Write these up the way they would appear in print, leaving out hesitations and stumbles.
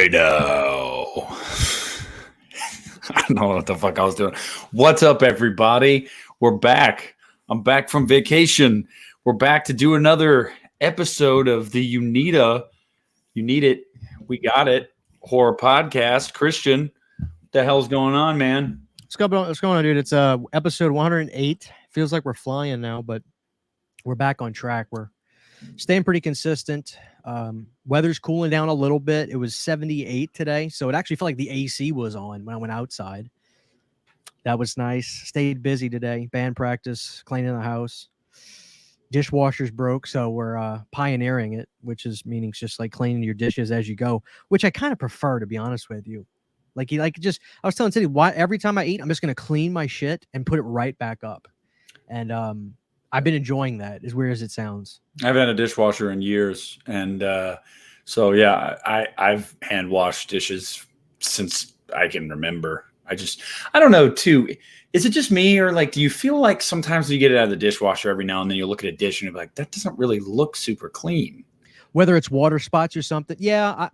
Hey now. I don't know what the fuck I was doing. What's up, everybody? We're back. I'm back from vacation. We're back to do another episode of the Uneeda. You Need It. We Got It. Horror podcast. Christian, what the hell's going on, man? What's going on, dude? It's episode 108. Feels like we're flying now, but we're back on track. We're staying pretty consistent. Weather's cooling down a little bit. It was 78 today, so it actually felt like the AC was on when I went outside. That was nice. Stayed busy today. Band practice, cleaning the house. Dishwasher's broke, so we're pioneering it, which is meaning just like cleaning your dishes as you go, which I kind of prefer, to be honest with you. I was telling Cindy, why every time I eat, I'm just gonna clean my shit and put it right back up. And I've been enjoying that, as weird as it sounds. I've had a dishwasher in years, and so yeah, I've hand washed dishes since I can remember. I don't know too. Is it just me, or like, do you feel like sometimes you get it out of the dishwasher every now and then you look at a dish and you're like, that doesn't really look super clean? Whether it's water spots or something. Yeah,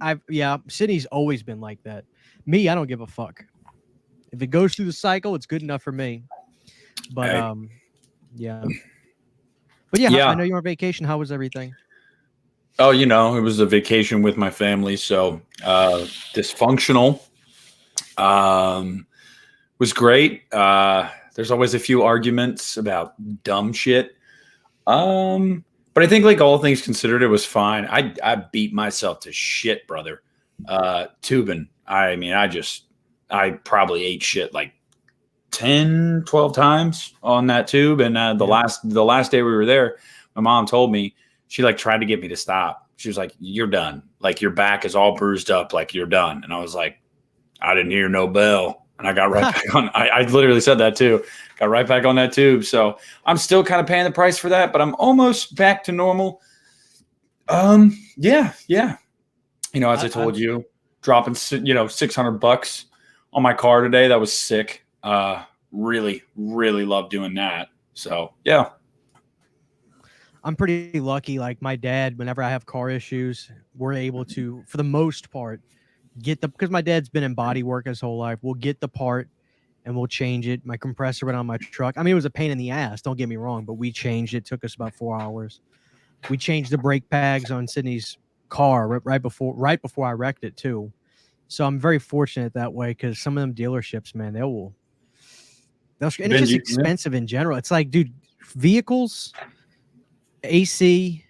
Sydney's always been like that. Me, I don't give a fuck. If it goes through the cycle, it's good enough for me. But yeah. But yeah, I know you're on vacation. How was everything? Oh, it was a vacation with my family, so dysfunctional. Was great. There's always a few arguments about dumb shit. But I think, like, all things considered, it was fine. I beat myself to shit, brother. Tubing. I mean, I probably ate shit like 10, 12 times on that tube. And the last day we were there, my mom told me, she like tried to get me to stop. She was like, you're done. Like, your back is all bruised up. Like, you're done. And I was like, I didn't hear no bell. And I got right back on. I literally said that too. Got right back on that tube. So I'm still kind of paying the price for that, but I'm almost back to normal. Yeah. As I told you, dropping, $600 on my car today. That was sick. Really, really love doing that. So yeah. I'm pretty lucky. Like, my dad, whenever I have car issues, we're able to, for the most part, because my dad's been in body work his whole life. We'll get the part and we'll change it. My compressor went on my truck. I mean, it was a pain in the ass, don't get me wrong, but we changed it. It took us about 4 hours. We changed the brake pads on Sydney's car right before I wrecked it too. So I'm very fortunate that way, because some of them dealerships, man, and it's just expensive in general. It's like, dude, vehicles, AC,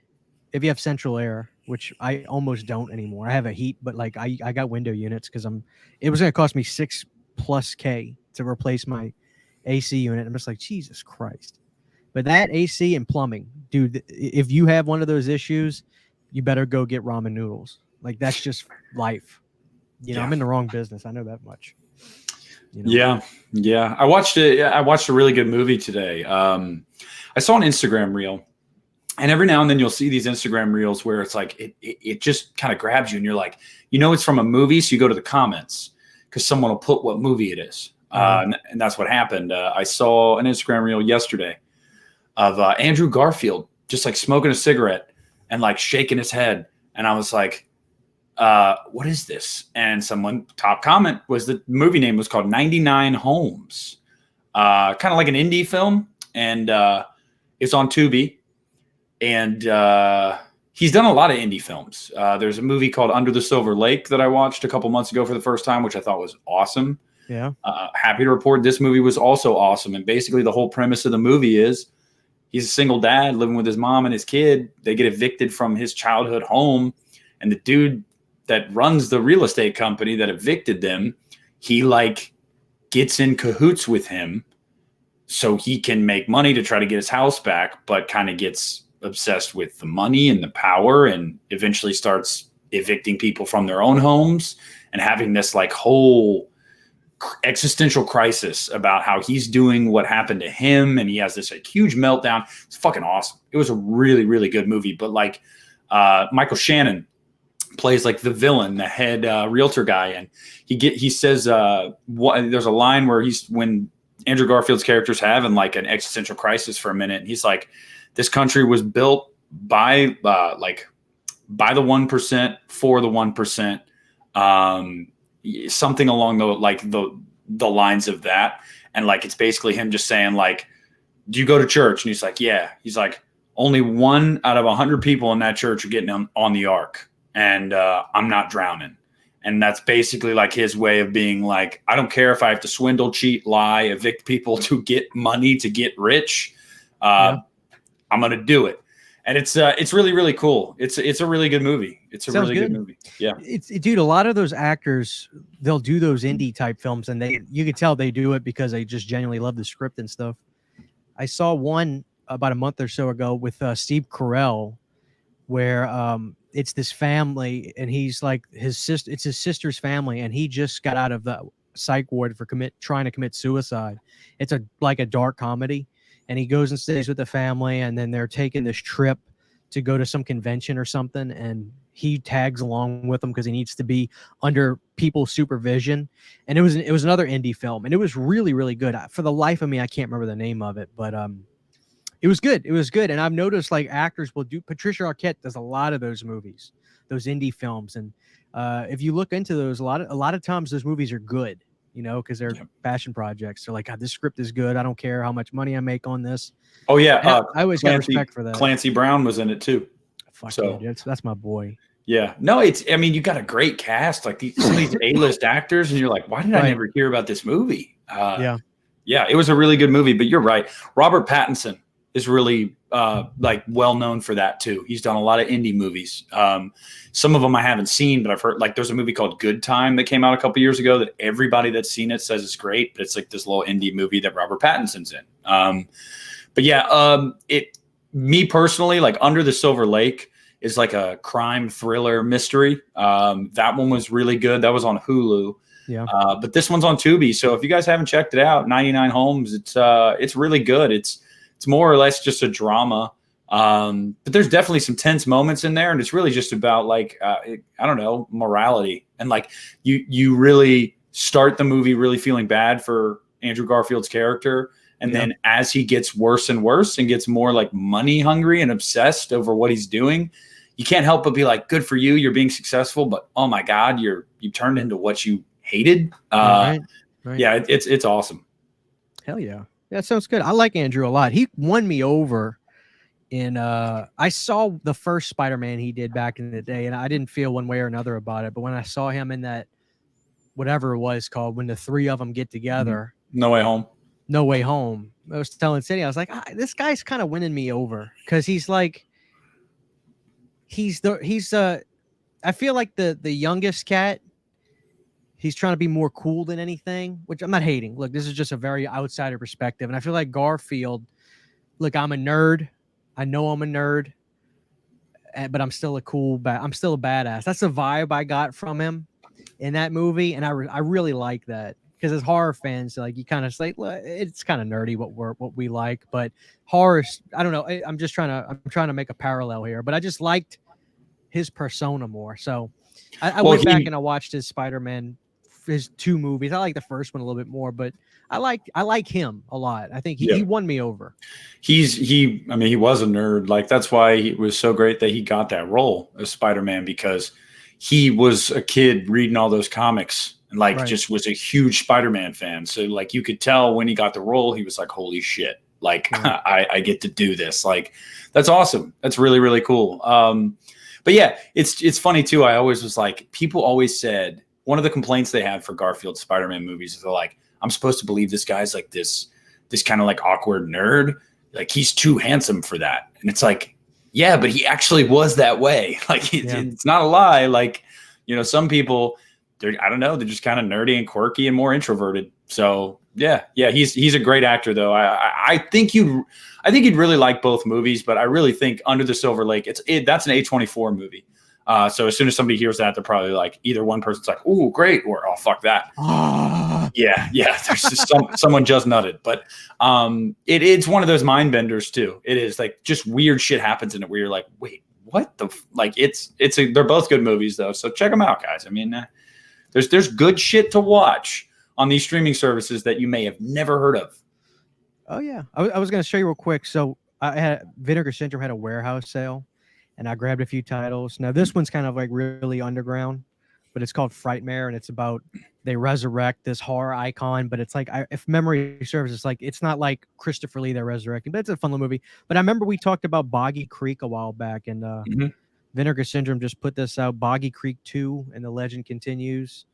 if you have central air, which I almost don't anymore. I have a heat, but like I got window units because it was going to cost me $6,000+ to replace my AC unit. I'm just like, Jesus Christ. But that AC and plumbing, dude, if you have one of those issues, you better go get ramen noodles. Like, that's just life. I'm in the wrong business. I know that much. Yeah. I watched a really good movie today. I saw an Instagram reel. And every now and then you'll see these Instagram reels where it's like it just kind of grabs you, and you're like, it's from a movie, so you go to the comments because someone will put what movie it is. And that's what happened. I saw an Instagram reel yesterday of Andrew Garfield just like smoking a cigarette and like shaking his head. And I was like, what is this? And someone, top comment was, the movie name was called 99 Homes. Kind of like an indie film. And it's on Tubi. And he's done a lot of indie films. There's a movie called Under the Silver Lake that I watched a couple months ago for the first time, which I thought was awesome. Yeah. Happy to report this movie was also awesome. And basically the whole premise of the movie is he's a single dad living with his mom and his kid. They get evicted from his childhood home. And the dude that runs the real estate company that evicted them, he like gets in cahoots with him so he can make money to try to get his house back, but kind of gets obsessed with the money and the power, and eventually starts evicting people from their own homes and having this like whole existential crisis about how he's doing what happened to him. And he has this like huge meltdown. It's fucking awesome. It was a really, really good movie. But like Michael Shannon plays like the villain, the head realtor guy. And he says, there's a line where when Andrew Garfield's character's having like an existential crisis for a minute. And he's like, this country was built by the 1% for the 1%. something along the lines of that. And like, it's basically him just saying like, do you go to church? And he's like, yeah. He's like, only 1 out of 100 people in that church are getting on the ark, and I'm not drowning. And that's basically like his way of being like, I don't care if I have to swindle, cheat, lie, evict people to get money, to get rich. I'm going to do it. And it's really, really cool. It's a really good movie. It's a Sounds really good movie. Yeah. Dude, a lot of those actors, they'll do those indie type films, and you can tell they do it because they just genuinely love the script and stuff. I saw one about a month or so ago with Steve Carell, where it's this family, and he's like it's his sister's family, and he just got out of the psych ward for trying to commit suicide. It's like a dark comedy, and he goes and stays with the family, and then they're taking this trip to go to some convention or something, and he tags along with them because he needs to be under people's supervision. And it was another indie film, and it was really, really good. For the life of me, I can't remember the name of it, but it was good. It was good. And I've noticed like actors will do, Patricia Arquette does a lot of those movies, those indie films. And if you look into those, a lot of times those movies are good, you know, because they're passion projects. They're like, God, this script is good. I don't care how much money I make on this. Oh yeah. I always got respect for that. Clancy Brown was in it too. Fuck yeah, dude. That's my boy. Yeah. No, I mean, you got a great cast, like some of these A-list actors, and you're like, why did I never hear about this movie? Yeah, it was a really good movie, but you're right. Robert Pattinson is really like well known for that too. He's done a lot of indie movies. Some of them I haven't seen, but I've heard, like, there's a movie called Good Time that came out a couple years ago that everybody that's seen it says it's great, but it's like this little indie movie that Robert Pattinson's in. But yeah, me personally, like Under the Silver Lake is like a crime thriller mystery. That one was really good. That was on Hulu. Yeah. But this one's on Tubi. So if you guys haven't checked it out, 99 Homes, it's really good. It's more or less just a drama. But there's definitely some tense moments in there, and it's really just about like I don't know, morality. And like you really start the movie really feeling bad for Andrew Garfield's character. And then as he gets worse and worse and gets more like money hungry and obsessed over what he's doing, you can't help but be like, good for you. You're being successful, but oh my God, you turned into what you hated. Right. Yeah, it's awesome. Hell yeah. That sounds good. I like Andrew a lot. He won me over in I saw the first Spider-Man he did back in the day, and I didn't feel one way or another about it. But when I saw him in that, whatever it was called, when the three of them get together, No Way Home. No Way Home. I was telling Cindy, I was like, this guy's kind of winning me over, because he's like, I feel like the youngest cat. He's trying to be more cool than anything, which I'm not hating. Look, this is just a very outsider perspective. And I feel like Garfield, look, I'm a nerd. I know I'm a nerd, but I'm still I'm still a badass. That's the vibe I got from him in that movie. And I really like that, because as horror fans, like, you kind of say, it's kind of nerdy what we like, but horror, I don't know. I'm trying to make a parallel here, but I just liked his persona more. So I went back and I watched his Spider-Man, his two movies. I like the first one a little bit more, but I like him a lot. I think he won me over. He was a nerd. Like, that's why it was so great that he got that role as Spider-Man, because he was a kid reading all those comics and just was a huge Spider-Man fan. So like, you could tell when he got the role, he was like, holy shit, like I get to do this. Like, that's awesome. That's really, really cool. But yeah, it's funny too. I always was like, people always said, one of the complaints they had for Garfield's Spider-Man movies is they're like, I'm supposed to believe this guy's like this kind of like awkward nerd. Like, he's too handsome for that. And it's like, yeah, but he actually was that way. Like, it's not a lie. Like, you know, some people, I don't know, they're just kind of nerdy and quirky and more introverted. So yeah, he's a great actor though. I think you'd really like both movies, but I really think Under the Silver Lake, that's an A24 movie. So as soon as somebody hears that, they're probably like, either one person's like, "Ooh, great," or "Oh, fuck that." Yeah. There's just someone just nutted, but it's one of those mind benders too. It is like, just weird shit happens in it where you're like, wait, what the like? They're both good movies though, so check them out, guys. I mean, there's good shit to watch on these streaming services that you may have never heard of. Oh yeah, I was gonna show you real quick. So I had Vinegar Syndrome had a warehouse sale, and I grabbed a few titles. Now this one's kind of like really underground, but it's called Frightmare, and it's about they resurrect this horror icon, but it's like if memory serves, it's not like Christopher Lee they're resurrecting, but it's a fun little movie. But I remember we talked about Boggy Creek a while back, and Vinegar Syndrome just put this out, Boggy Creek 2, and the legend continues.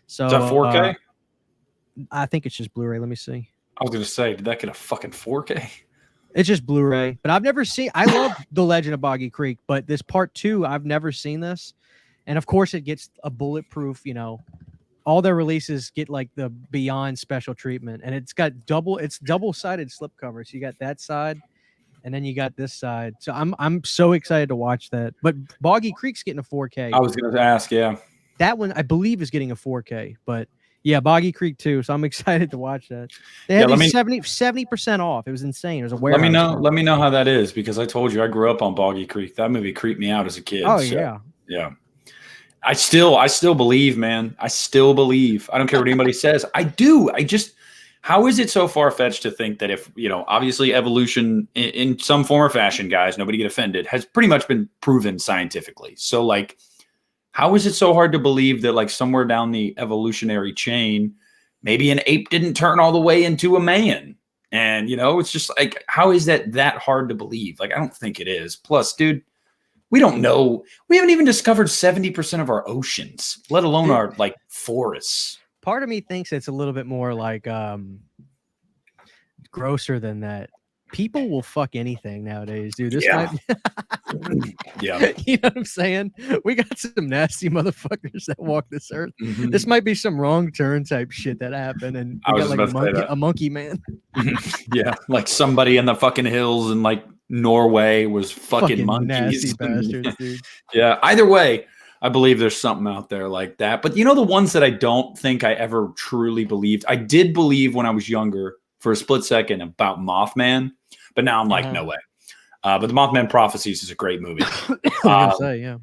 So is that 4K? I think it's just Blu-ray. Let me see. I was gonna say, did that get a fucking 4K? It's just Blu-ray, but I've never seen. I love The Legend of Boggy Creek, but this part 2, I've never seen this, and of course it gets a bulletproof. All their releases get like the Beyond special treatment, and it's double-sided slipcover. So you got that side, and then you got this side. So I'm so excited to watch that. But Boggy Creek's getting a 4K. I was gonna ask, yeah. That one I believe is getting a 4K, but yeah, Boggy Creek 2. So I'm excited to watch that. They had 70% off. It was insane. It was a warehouse. Let me know how that is, because I told you I grew up on Boggy Creek. That movie creeped me out as a kid. Oh so, yeah. I still believe, man. I still believe. I don't care what anybody says. I do. How is it so far-fetched to think that if, obviously evolution in some form or fashion, guys, nobody get offended, has pretty much been proven scientifically. So like, how is it so hard to believe that like somewhere down the evolutionary chain, maybe an ape didn't turn all the way into a man? And, it's just like, how is that hard to believe? Like, I don't think it is. Plus, dude, we don't know. We haven't even discovered 70% of our oceans, let alone our like forests. Part of me thinks it's a little bit more like grosser than that. People will fuck anything nowadays, dude. This might yeah. You know what I'm saying? We got some nasty motherfuckers that walk this earth. This might be some wrong turn type shit that happened, and we got like a monkey man. Yeah, like somebody in the fucking hills in like Norway was fucking monkeys. Nasty bastards, dude. Yeah. Either way, I believe there's something out there like that. But the ones that I don't think I ever truly believed, I did believe when I was younger for a split second about Mothman, but now I'm like, no way. But the Mothman Prophecies is a great movie. Yeah,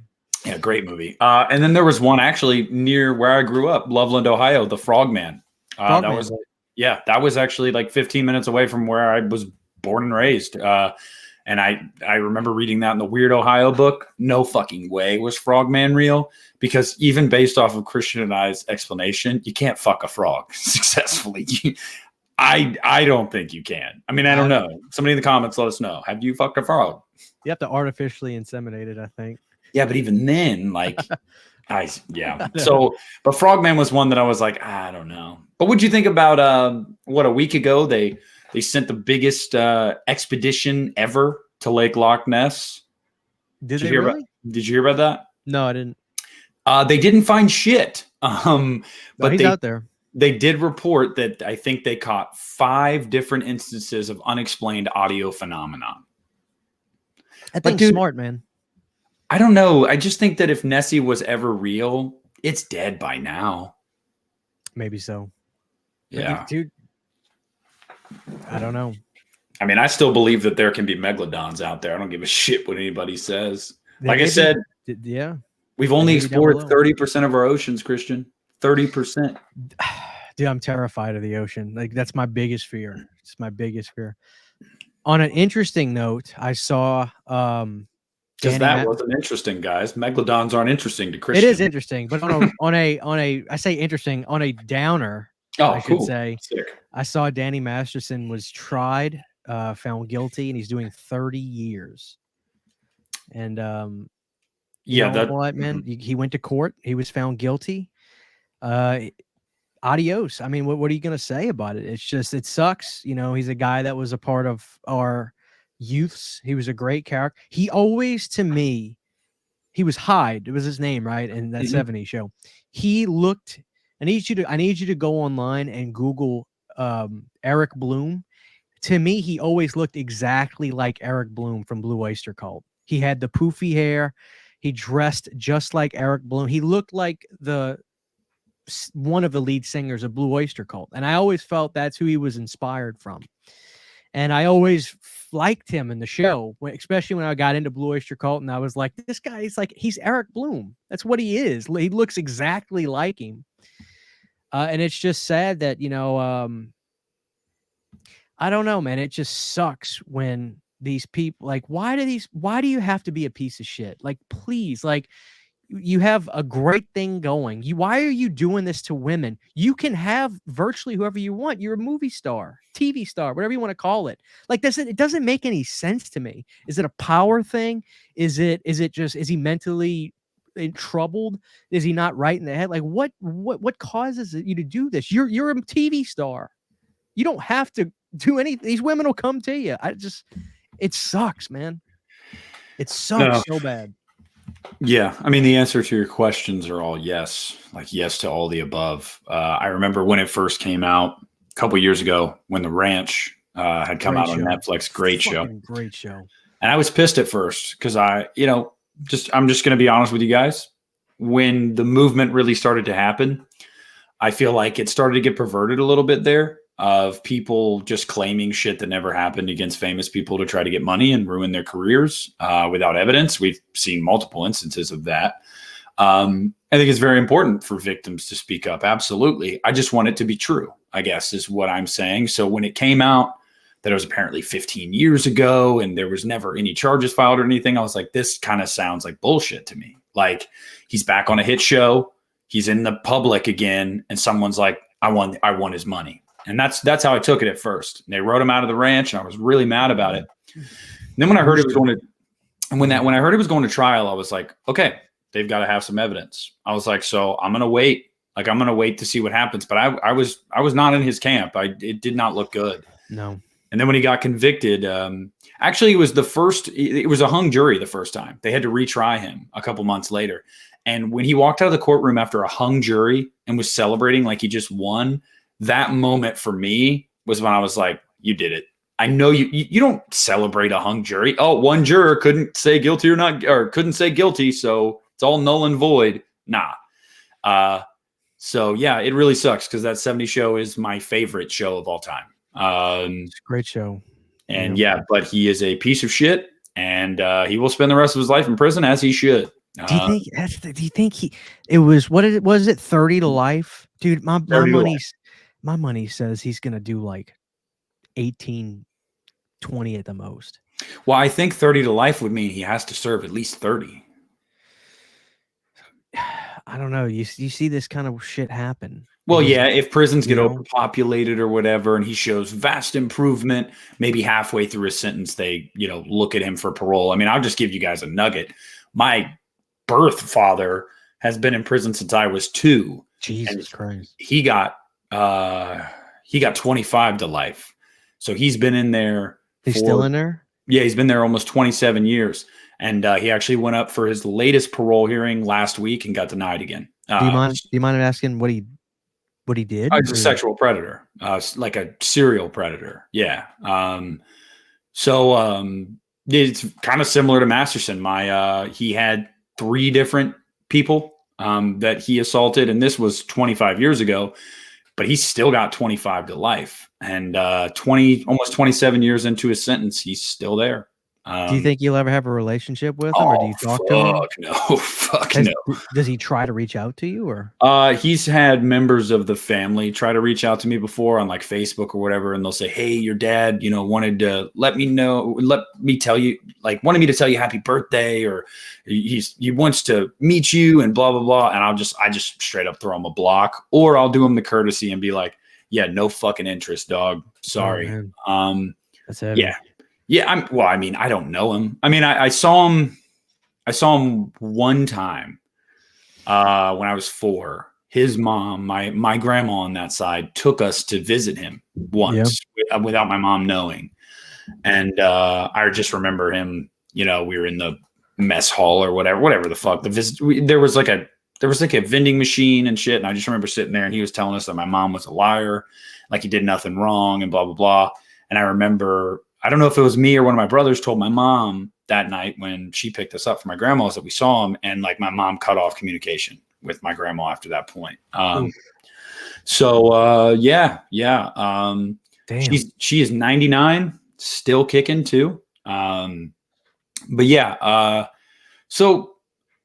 great movie. And then there was one actually near where I grew up, Loveland, Ohio, the Frogman. That was actually like 15 minutes away from where I was born and raised. And I remember reading that in the Weird Ohio book. No fucking way was Frogman real, because even based off of Christian and I's explanation, you can't fuck a frog successfully. I don't think you can. I mean, I don't know. Somebody in the comments, let us know. Have you fucked a frog? You have to artificially inseminate it, I think. Yeah, but even then, like, So, but Frogman was one that I was like, I don't know. But what'd you think about a week ago they sent the biggest expedition ever to Lake Loch Ness? Did you hear about that? No, I didn't. They didn't find shit. But he's out there. They did report that I think they caught 5 different instances of unexplained audio phenomenon. I think smart, man. I don't know. I just think that if Nessie was ever real, it's dead by now. Maybe so. Yeah. Dude, I don't know. I mean, I still believe that there can be megalodons out there. I don't give a shit what anybody says. Like I said, we've only explored 30% of our oceans, Christian. 30%. Dude, I'm terrified of the ocean. Like, that's my biggest fear. It's my biggest fear. On an interesting note, I saw because that wasn't interesting, guys. Megalodons aren't interesting to Christian. It is interesting, but on a I say interesting, on a downer, I should say. Sick. I saw Danny Masterson was tried, found guilty, and he's doing 30 years. And man, he went to court. He was found guilty. Adios. I mean, what are you going to say about it? It's just, it sucks. He's a guy that was a part of our youths. He was a great character. He always, to me, he was Hyde. It was his name, right? In that 70s show. He looked, I need you to go online and Google Eric Bloom. To me, he always looked exactly like Eric Bloom from Blue Oyster Cult. He had the poofy hair. He dressed just like Eric Bloom. He looked like one of the lead singers of Blue Oyster Cult. And I always felt that's who he was inspired from. And I always liked him in the show, especially when I got into Blue Oyster Cult. And I was like, this guy is like, he's Eric Bloom. That's what he is. He looks exactly like him. And it's just sad that, I don't know, man. It just sucks when these people, like, why do you have to be a piece of shit? Like, please, like, you have a great thing going. Why are you doing this to women? You can have virtually whoever you want. You're a movie star, TV star, whatever you want to call it. Like it doesn't make any sense to me. Is it a power thing? Is he mentally troubled? Is he not right in the head? Like what causes you to do this? You're a TV star. You don't have to do anything. These women will come to you. It sucks, man. It sucks so bad. Yeah, I mean, the answer to your questions are all yes, like yes to all the above. I remember when it first came out a couple years ago when The Ranch had come out on Netflix. Great show. And I was pissed at first because I'm just going to be honest with you guys. When the movement really started to happen, I feel like it started to get perverted a little bit there, of people just claiming shit that never happened against famous people to try to get money and ruin their careers without evidence. We've seen multiple instances of that. I think it's very important for victims to speak up. Absolutely. I just want it to be true, I guess, is what I'm saying. So when it came out that it was apparently 15 years ago and there was never any charges filed or anything, I was like, this kind of sounds like bullshit to me. Like, he's back on a hit show. He's in the public again. And someone's like, I want his money. And that's how I took it at first. And they wrote him out of the ranch, and I was really mad about it. And then when I heard it was going to, and when I heard it was going to trial, I was like, okay, they've got to have some evidence. I was like, so I'm gonna wait. Like, I'm gonna wait to see what happens. But I was not in his camp. It did not look good. No. And then when he got convicted, actually, it was a hung jury the first time. They had to retry him a couple months later. And when he walked out of the courtroom after a hung jury and was celebrating like he just won, that moment for me was when I was like, you did it. I know you don't celebrate a hung jury. Oh, one juror couldn't say guilty or couldn't say guilty, so it's all null and void. Nah. So yeah, it really sucks because that 70 show is my favorite show of all time. It's a great show. And yeah, but he is a piece of shit, and he will spend the rest of his life in prison, as he should. Do you think it was, was it 30 to life? Dude, my money says he's going to do like 18, 20 at the most. Well, I think 30 to life would mean he has to serve at least 30. I don't know. You see this kind of shit happen. Well, yeah, if prisons get overpopulated or whatever, and he shows vast improvement, maybe halfway through his sentence, they, look at him for parole. I mean, I'll just give you guys a nugget. My birth father has been in prison since I was 2. Jesus Christ. He got 25 to life. So he's been in there. He's still in there? Yeah, he's been there almost 27 years. And he actually went up for his latest parole hearing last week and got denied again. Do you mind asking what he did? He's a sexual predator, like a serial predator. Yeah. It's kind of similar to Masterson. He had 3 different people that he assaulted, and this was 25 years ago, but he still got 25 to life. And almost 27 years into his sentence, he's still there. Do you think you'll ever have a relationship with him, or do you talk to him? No. Does he try to reach out to you, or? He's had members of the family try to reach out to me before on like Facebook or whatever, and they'll say, "Hey, your dad, wanted to wanted me to tell you happy birthday, or he wants to meet you and blah blah blah." And I just straight up throw him a block, or I'll do him the courtesy and be like, "Yeah, no fucking interest, dog. Sorry." That's heavy. Yeah. Yeah, I don't know him. I mean, I saw him one time when I was 4. His mom, my grandma on that side, took us to visit him once without my mom knowing. And I just remember him, we were in the mess hall or whatever the fuck. There was like a vending machine and shit, and I just remember sitting there and he was telling us that my mom was a liar, like he did nothing wrong and blah blah blah. And I remember, I don't know if it was me or one of my brothers told my mom that night when she picked us up from my grandma's that we saw him, and like my mom cut off communication with my grandma after that point. Damn. She is 99, still kicking too. But yeah, so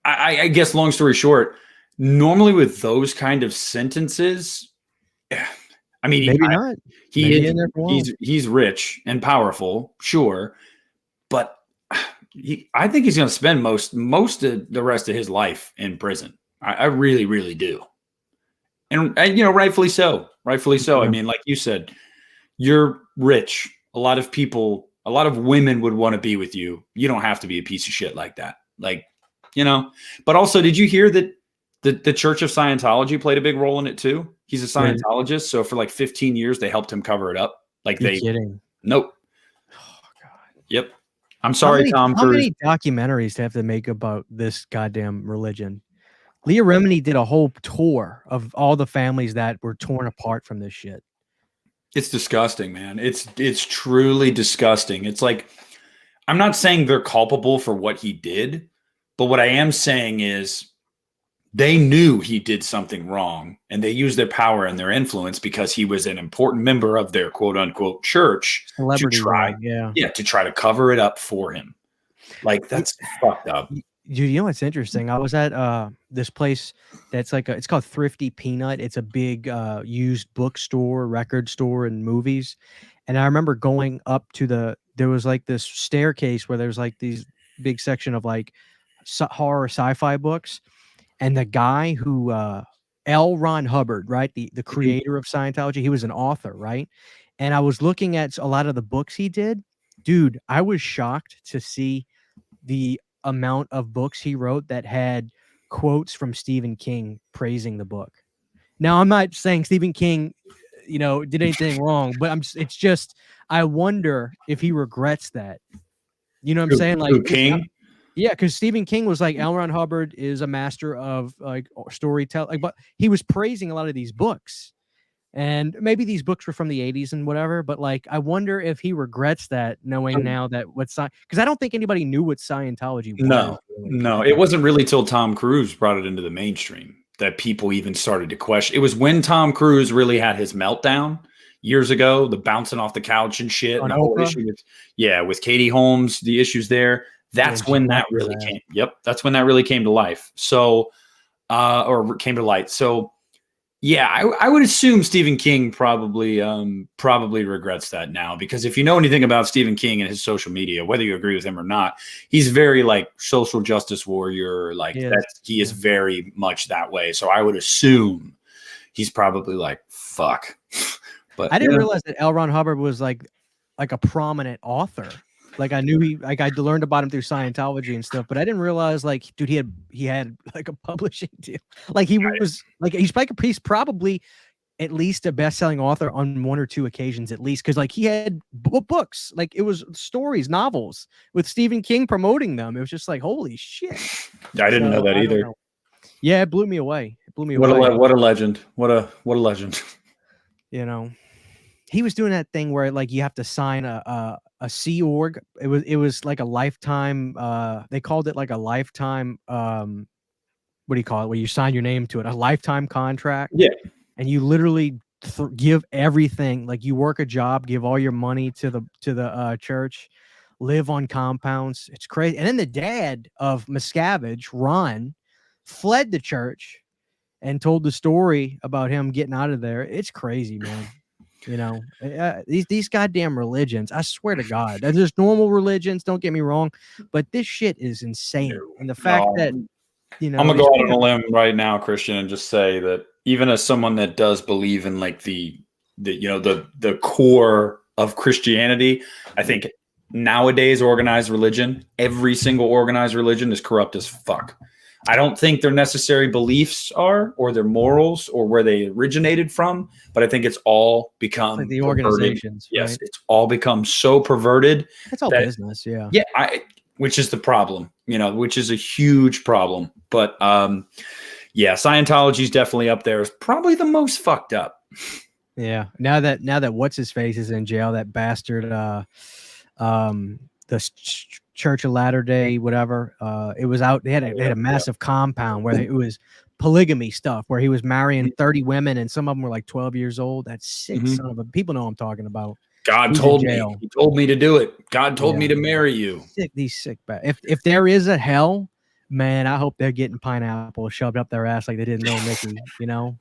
I guess long story short, normally with those kind of sentences, I mean, maybe not. He's rich and powerful, sure, but I think he's going to spend most of the rest of his life in prison. I really, really do. And rightfully so. Rightfully so. Yeah. I mean, like you said, you're rich. A lot of women would want to be with you. You don't have to be a piece of shit like that. Like, but also, did you hear that the Church of Scientology played a big role in it too? He's a Scientologist. So for like 15 years, they helped him cover it up. Like You're kidding. Nope. Oh, God. Yep. I'm sorry, Tom Cruise. How many documentaries do they have to make about this goddamn religion? Leah Remini did a whole tour of all the families that were torn apart from this shit. It's disgusting, man. It's truly disgusting. It's like, I'm not saying they're culpable for what he did, but what I am saying is they knew he did something wrong, and they used their power and their influence because he was an important member of their quote unquote church to try to cover it up for him. Like, that's fucked up. Dude, you know what's interesting? I was at this place that's like it's called Thrifty Peanut. It's a big used bookstore, record store, and movies. And I remember going up to there was like this staircase where there's like these big section of like horror sci-fi books. And the guy who L. Ron Hubbard, right? The creator of Scientology, he was an author, right? And I was looking at a lot of the books he did. Dude, I was shocked to see the amount of books he wrote that had quotes from Stephen King praising the book. Now, I'm not saying Stephen King, did anything wrong, but it's just, I wonder if he regrets that. You know what I'm saying? Like King? Yeah, because Stephen King was like, L. Ron Hubbard is a master of like storytelling, but he was praising a lot of these books. And maybe these books were from the 80s and whatever, but like, I wonder if he regrets that, knowing now that because I don't think anybody knew what Scientology was. No, it wasn't really till Tom Cruise brought it into the mainstream that people even started to question. It was when Tom Cruise really had his meltdown years ago, the bouncing off the couch and shit, and the whole issue with Katie Holmes, the issues there. That's when that really came. Yep, that's when that really came to life. So, or came to light. So, yeah, I would assume Stephen King probably regrets that now, because if you know anything about Stephen King and his social media, whether you agree with him or not, he's very like social justice warrior. Like he is very much that way. So I would assume he's probably like, fuck. But I didn't realize that L. Ron Hubbard was like a prominent author. Like I knew I learned about him through Scientology and stuff, but I didn't realize like, dude, he had like a publishing deal. Like he was like, he's probably at least a best-selling author on one or two occasions at least. Cause like he had books, like it was stories, novels with Stephen King promoting them. It was just like, holy shit. I didn't know that either. Yeah. It blew me away. What a legend. What a legend. He was doing that thing where like you have to sign a Sea Org. It was like a lifetime. They called it like a lifetime. What do you call it? Where you sign your name to it, a lifetime contract. Yeah, and you literally give everything. Like you work a job, give all your money to the church, live on compounds. It's crazy. And then the dad of Miscavige, Ron, fled the church and told the story about him getting out of there. It's crazy, man. These goddamn religions, I swear to God, there's normal religions, don't get me wrong, but this shit is insane. And the fact that, I'm gonna go out on a limb right now, Christian, and just say that even as someone that does believe in like the core of Christianity, I think nowadays organized religion, every single organized religion is corrupt as fuck. I don't think their necessary beliefs are, or their morals, or where they originated from, but I think it's all become like the organizations. Yes, right? it's all become so perverted. It's all business, yeah. Yeah, which is the problem, which is a huge problem. But Scientology is definitely up there. It's probably the most fucked up. Yeah. Now that what's his face is in jail, that bastard, the Church of Latter-day, whatever. It was out. They had a massive compound where it was polygamy stuff, where he was marrying 30 women, and some of them were like 12 years old. That's sick, son of a. People know what I'm talking about. God told me. He told me to do it. God told me to marry you. These sick. If there is a hell, man, I hope they're getting pineapple shoved up their ass like they didn't know Mickey.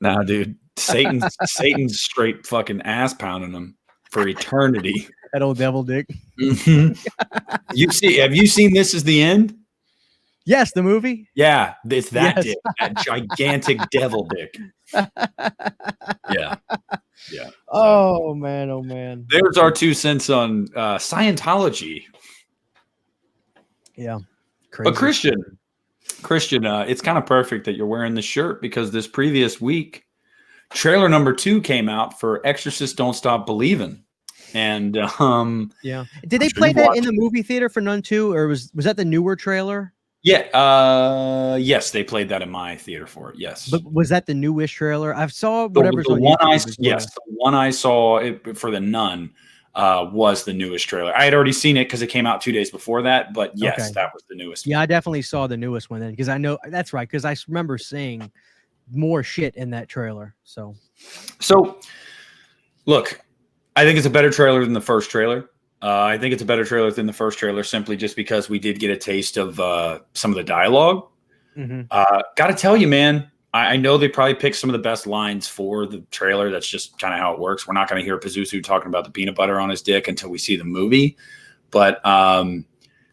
Nah, dude. Satan's straight fucking ass pounding them. for eternity. That old devil dick. Mhm. Have you seen This Is the End? Yes, the movie. Yeah, it's that Yes. dick, that gigantic devil dick. Yeah. Yeah. So Oh man, oh man. there's our 2 cents on Scientology. Yeah. But Crazy. Christian, it's kind of perfect that you're wearing this shirt because this previous week, trailer number 2 came out for Exorcist Don't Stop Believing. And Yeah. Did they play that in the movie theater for Nun II, or was that the newer trailer? Yeah, yes, they played that in my theater for it. Yes. But was that the newish trailer? I saw The whatever's on one YouTube as well. yes, the one I saw it, for the Nun was the newest trailer. I had already seen it because it came out 2 days before that, but yes, Okay. that was the newest. Yeah, I definitely saw the newest one then because I know that's right because I remember seeing more shit in that trailer. So look, I think it's a better trailer than the first trailer. I think it's a better trailer than the first trailer simply just because we did get a taste of some of the dialogue. Got to tell you, man, I know they probably picked some of the best lines for the trailer. That's just kind of how it works. We're not going to hear Pazuzu talking about the peanut butter on his dick until we see the movie. But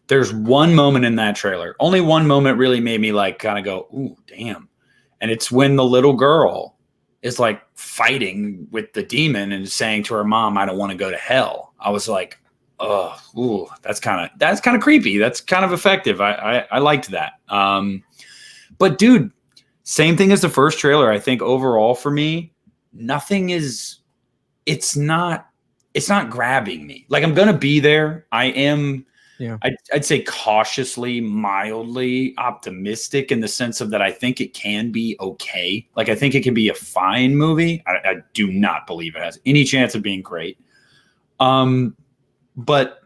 there's one moment in that trailer. Only one moment really made me like kind of go, ooh, damn. And it's when the little girl is like fighting with the demon and saying to her mom, I don't want to go to hell. I was like, oh, ooh, that's kind of creepy. That's kind of effective. I liked that. But dude, same thing as the first trailer. I think overall for me, it's not grabbing me. Like I'm going to be there. I am. Yeah. I'd say cautiously, mildly optimistic in the sense of that I think it can be okay. Like I think it can be a fine movie. I do not believe it has any chance of being great. But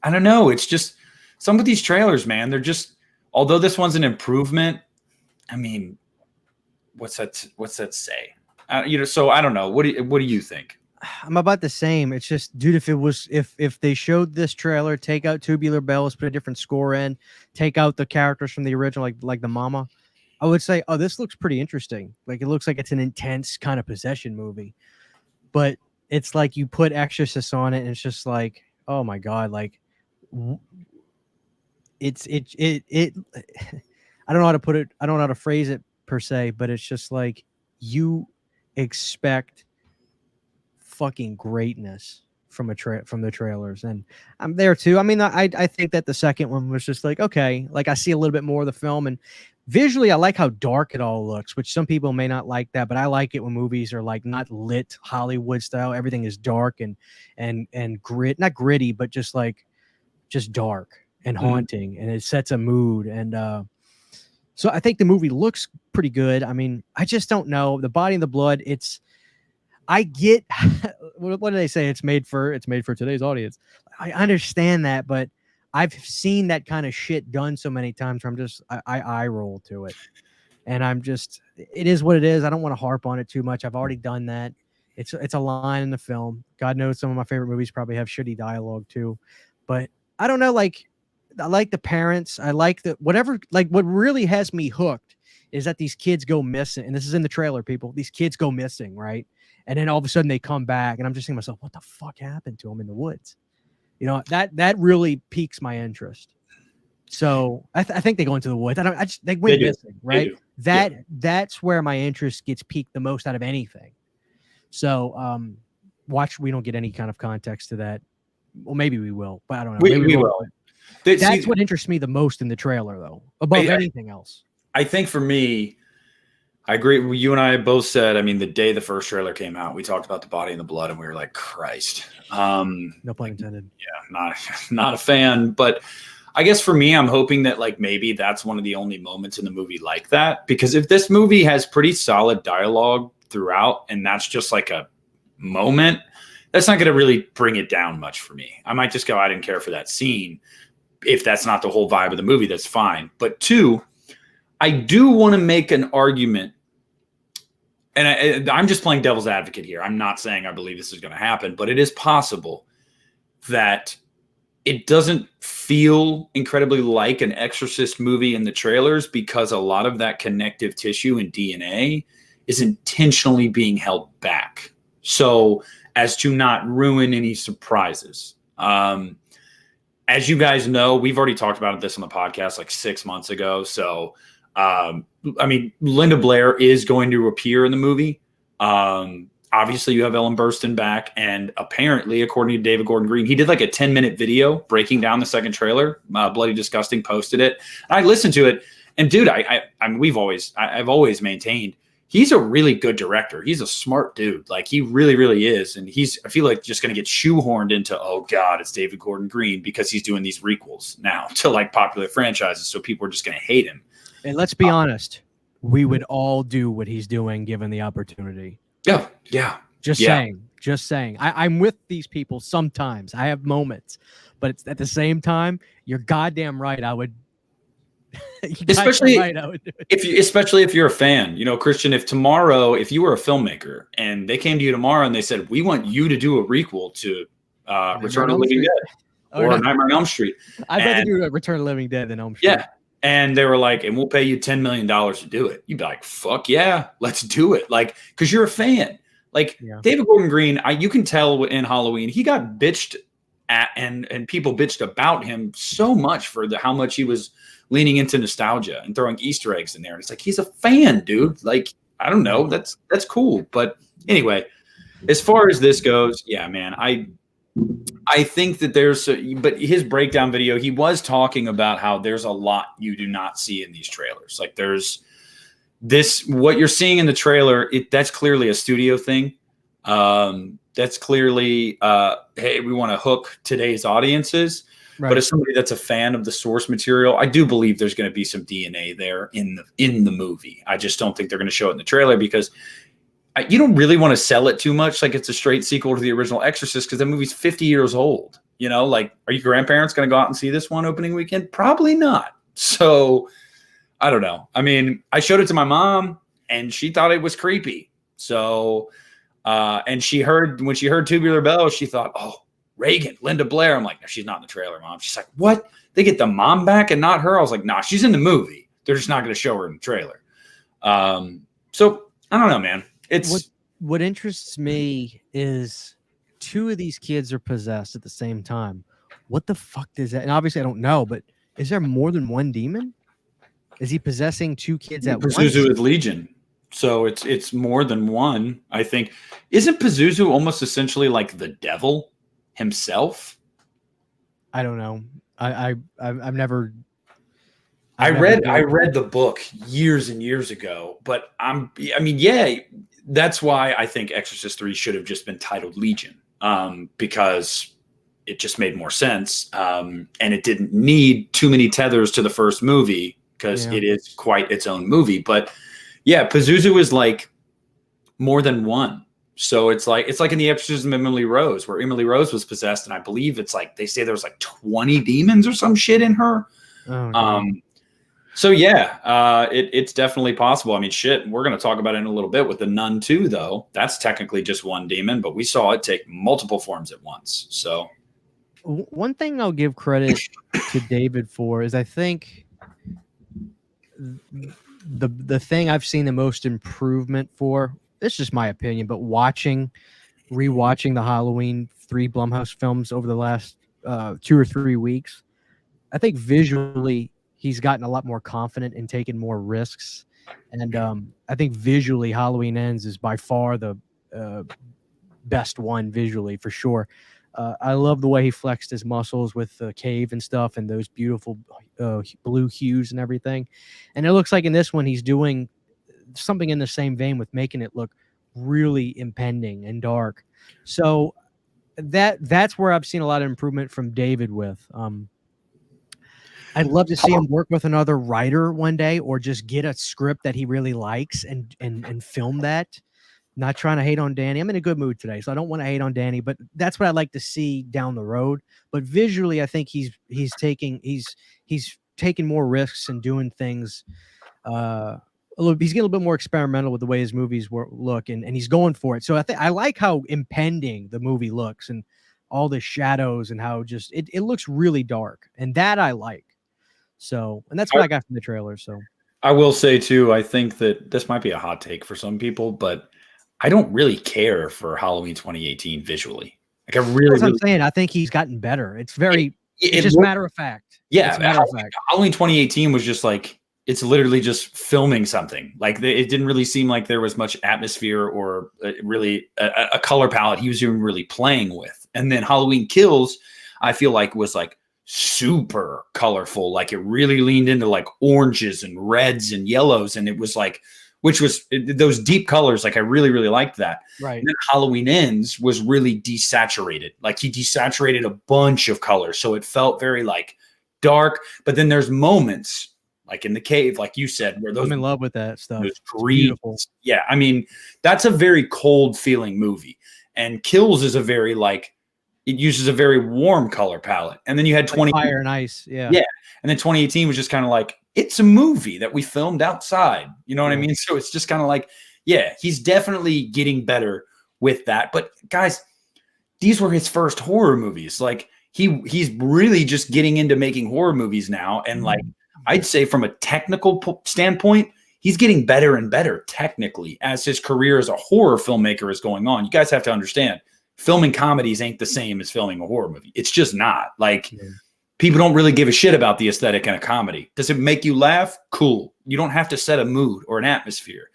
I don't know. It's just some of these trailers, man, they're just, although this one's an improvement, I mean, what's that say? So I don't know. What do you think? I'm about the same. It's just, dude, if they showed this trailer, take out Tubular Bells, put a different score in, take out the characters from the original, like the mama, I would say, oh, this looks pretty interesting. Like it looks like it's an intense kind of possession movie. But it's like you put Exorcist on it, and it's just like, oh my god, like it. I don't know how to put it. I don't know how to phrase it per se, but it's just like you expect fucking greatness from the trailers, and I'm there too. I mean, I think that the second one was just like, okay, like I see a little bit more of the film, and visually I like how dark it all looks, which some people may not like that, but I like it when movies are like not lit Hollywood style. Everything is dark and not gritty, but just dark and haunting, and it sets a mood. And so I think the movie looks pretty good. I mean, I just don't know. The Body and the Blood, I get what do they say? It's made for today's audience. I understand that, but I've seen that kind of shit done so many times where I roll to it. And it is what it is. I don't want to harp on it too much. I've already done that. It's a line in the film. God knows some of my favorite movies probably have shitty dialogue too. But I don't know, like I like the parents. I like what really has me hooked is that these kids go missing. And this is in the trailer, people. These kids go missing, right? And then all of a sudden they come back, and I'm just thinking to myself, what the fuck happened to them in the woods? You know, that really piques my interest. So I think they go into the woods. They went missing, right? That's where my interest gets piqued the most out of anything. So watch, we don't get any kind of context to that. Well, maybe we will, but I don't know. Maybe we will. That's what interests me the most in the trailer, though, above anything else. I think for me, I agree. You and I both said, I mean, the day the first trailer came out, we talked about The Body and the Blood, and we were like, Christ. No pun intended. Yeah, not a fan. But I guess for me, I'm hoping that like maybe that's one of the only moments in the movie like that. Because if this movie has pretty solid dialogue throughout, and that's just like a moment, that's not going to really bring it down much for me. I might just go, I didn't care for that scene. If that's not the whole vibe of the movie, that's fine. But two, I do want to make an argument, and I'm just playing devil's advocate here. I'm not saying I believe this is going to happen, but it is possible that it doesn't feel incredibly like an Exorcist movie in the trailers because a lot of that connective tissue and DNA is intentionally being held back. So as to not ruin any surprises. As you guys know, we've already talked about this on the podcast like 6 months ago. So, I mean, Linda Blair is going to appear in the movie. Obviously, you have Ellen Burstyn back, and apparently, according to David Gordon Green, he did like a 10-minute video breaking down the second trailer. Bloody Disgusting posted it. I listened to it, and dude, I mean, I've always maintained he's a really good director. He's a smart dude. Like, he really, really is. And I feel like just going to get shoehorned into, oh God, it's David Gordon Green because he's doing these requels now to like popular franchises. So people are just going to hate him. And let's be honest, we would all do what he's doing given the opportunity. Yeah. Yeah. Just saying. I'm with these people sometimes. I have moments, but it's at the same time, you're goddamn right. I would. Especially right, I would do it. Especially if you're a fan, you know, Christian, if you were a filmmaker and they came to you tomorrow and they said, we want you to do a requel to Return of the Living Dead or Nightmare on Elm Street. I'd rather do a Return of the Living Dead than Elm Street. Yeah. And they were like, and we'll pay you $10 million to do it. You'd be like, fuck yeah, let's do it. Like, because you're a fan. Like, David Gordon Green, you can tell in Halloween, he got bitched at and people bitched about him so much for how much he was leaning into nostalgia and throwing Easter eggs in there. And it's like, he's a fan, dude. Like, I don't know. That's cool. But anyway, as far as this goes, yeah, man, I think that but his breakdown video, he was talking about how there's a lot you do not see in these trailers. Like, there's what you're seeing in the trailer, that's clearly a studio thing. That's clearly, hey, we want to hook today's audiences. Right. But as somebody that's a fan of the source material, I do believe there's going to be some DNA there in the movie. I just don't think they're going to show it in the trailer because you don't really want to sell it too much like it's a straight sequel to the original Exorcist because that movie's 50 years old. You know, like, are your grandparents going to go out and see this one opening weekend? Probably not. So I don't know. I mean, I showed it to my mom and she thought it was creepy. So, and when she heard Tubular Bells, she thought, oh, Reagan, Linda Blair. I'm like, no, she's not in the trailer, Mom. She's like, what? They get the mom back and not her? I was like, nah, she's in the movie. They're just not going to show her in the trailer. So I don't know, man. It's what interests me is 2 of these kids are possessed at the same time. What the fuck does that? And obviously I don't know, but is there more than one demon? Is he possessing 2 kids at once? Pazuzu is Legion. So it's more than one, I think. Isn't Pazuzu almost essentially like the devil himself? I don't know. I've never. I read the book years and years ago, but yeah, that's why I think Exorcist 3 should have just been titled Legion, because it just made more sense, and it didn't need too many tethers to the first movie because it is quite its own movie. But yeah, Pazuzu is like more than one. So it's like in the Exorcism of Emily Rose, where Emily Rose was possessed, and I believe it's like they say there was like 20 demons or some shit in her. Oh, so yeah, it's definitely possible. I mean, shit, we're going to talk about it in a little bit with the Nun II, though. That's technically just one demon, but we saw it take multiple forms at once. So one thing I'll give credit to David for is I think the thing I've seen the most improvement for, it's just my opinion, but rewatching the Halloween 3 Blumhouse films over the last 2 or 3 weeks, I think visually he's gotten a lot more confident in taking more risks. And I think visually Halloween Ends is by far the best one visually for sure. I love the way he flexed his muscles with the cave and stuff and those beautiful blue hues and everything. And it looks like in this one he's doing something in the same vein with making it look really impending and dark. So that's where I've seen a lot of improvement from David with. I'd love to see him work with another writer one day, or just get a script that he really likes and film that. Not trying to hate on Danny. I'm in a good mood today, so I don't want to hate on Danny, but that's what I'd like to see down the road. But visually, I think he's taking more risks and doing things. He's getting a little bit more experimental with the way his movies look, and he's going for it. So I like how impending the movie looks and all the shadows and how just it looks really dark, and that I like. So, and that's what I got from the trailer. So I will say too, I think that this might be a hot take for some people, but I don't really care for Halloween 2018 visually. Like I really, That's what I'm saying. I think he's gotten better. It's very, it's just matter of fact. Yeah, it's matter of fact. Halloween 2018 was just like, it's literally just filming something. Like it didn't really seem like there was much atmosphere or really a color palette he was even really playing with. And then Halloween Kills, I feel like was like super colorful. Like it really leaned into like oranges and reds and yellows. And it was like, which was those deep colors. Like I really, really liked that. Right. And then Halloween Ends was really desaturated. Like he desaturated a bunch of colors. So it felt very like dark. But then there's moments like in the cave, like you said, where those, I'm in love with that stuff. Those beautiful. Yeah. I mean, that's a very cold feeling movie. And Kills is a very like, it uses a very warm color palette. And then you had 20 fire and ice. Yeah. Yeah. And then 2018 was just kind of like, it's a movie that we filmed outside. You know what I mean? So it's just kind of like, yeah, he's definitely getting better with that. But guys, these were his first horror movies. Like he's really just getting into making horror movies now. And like, I'd say from a technical standpoint, he's getting better and better technically as his career as a horror filmmaker is going on. You guys have to understand, filming comedies ain't the same as filming a horror movie. It's just not. Like people don't really give a shit about the aesthetic in a comedy. Does it make you laugh? Cool. You don't have to set a mood or an atmosphere.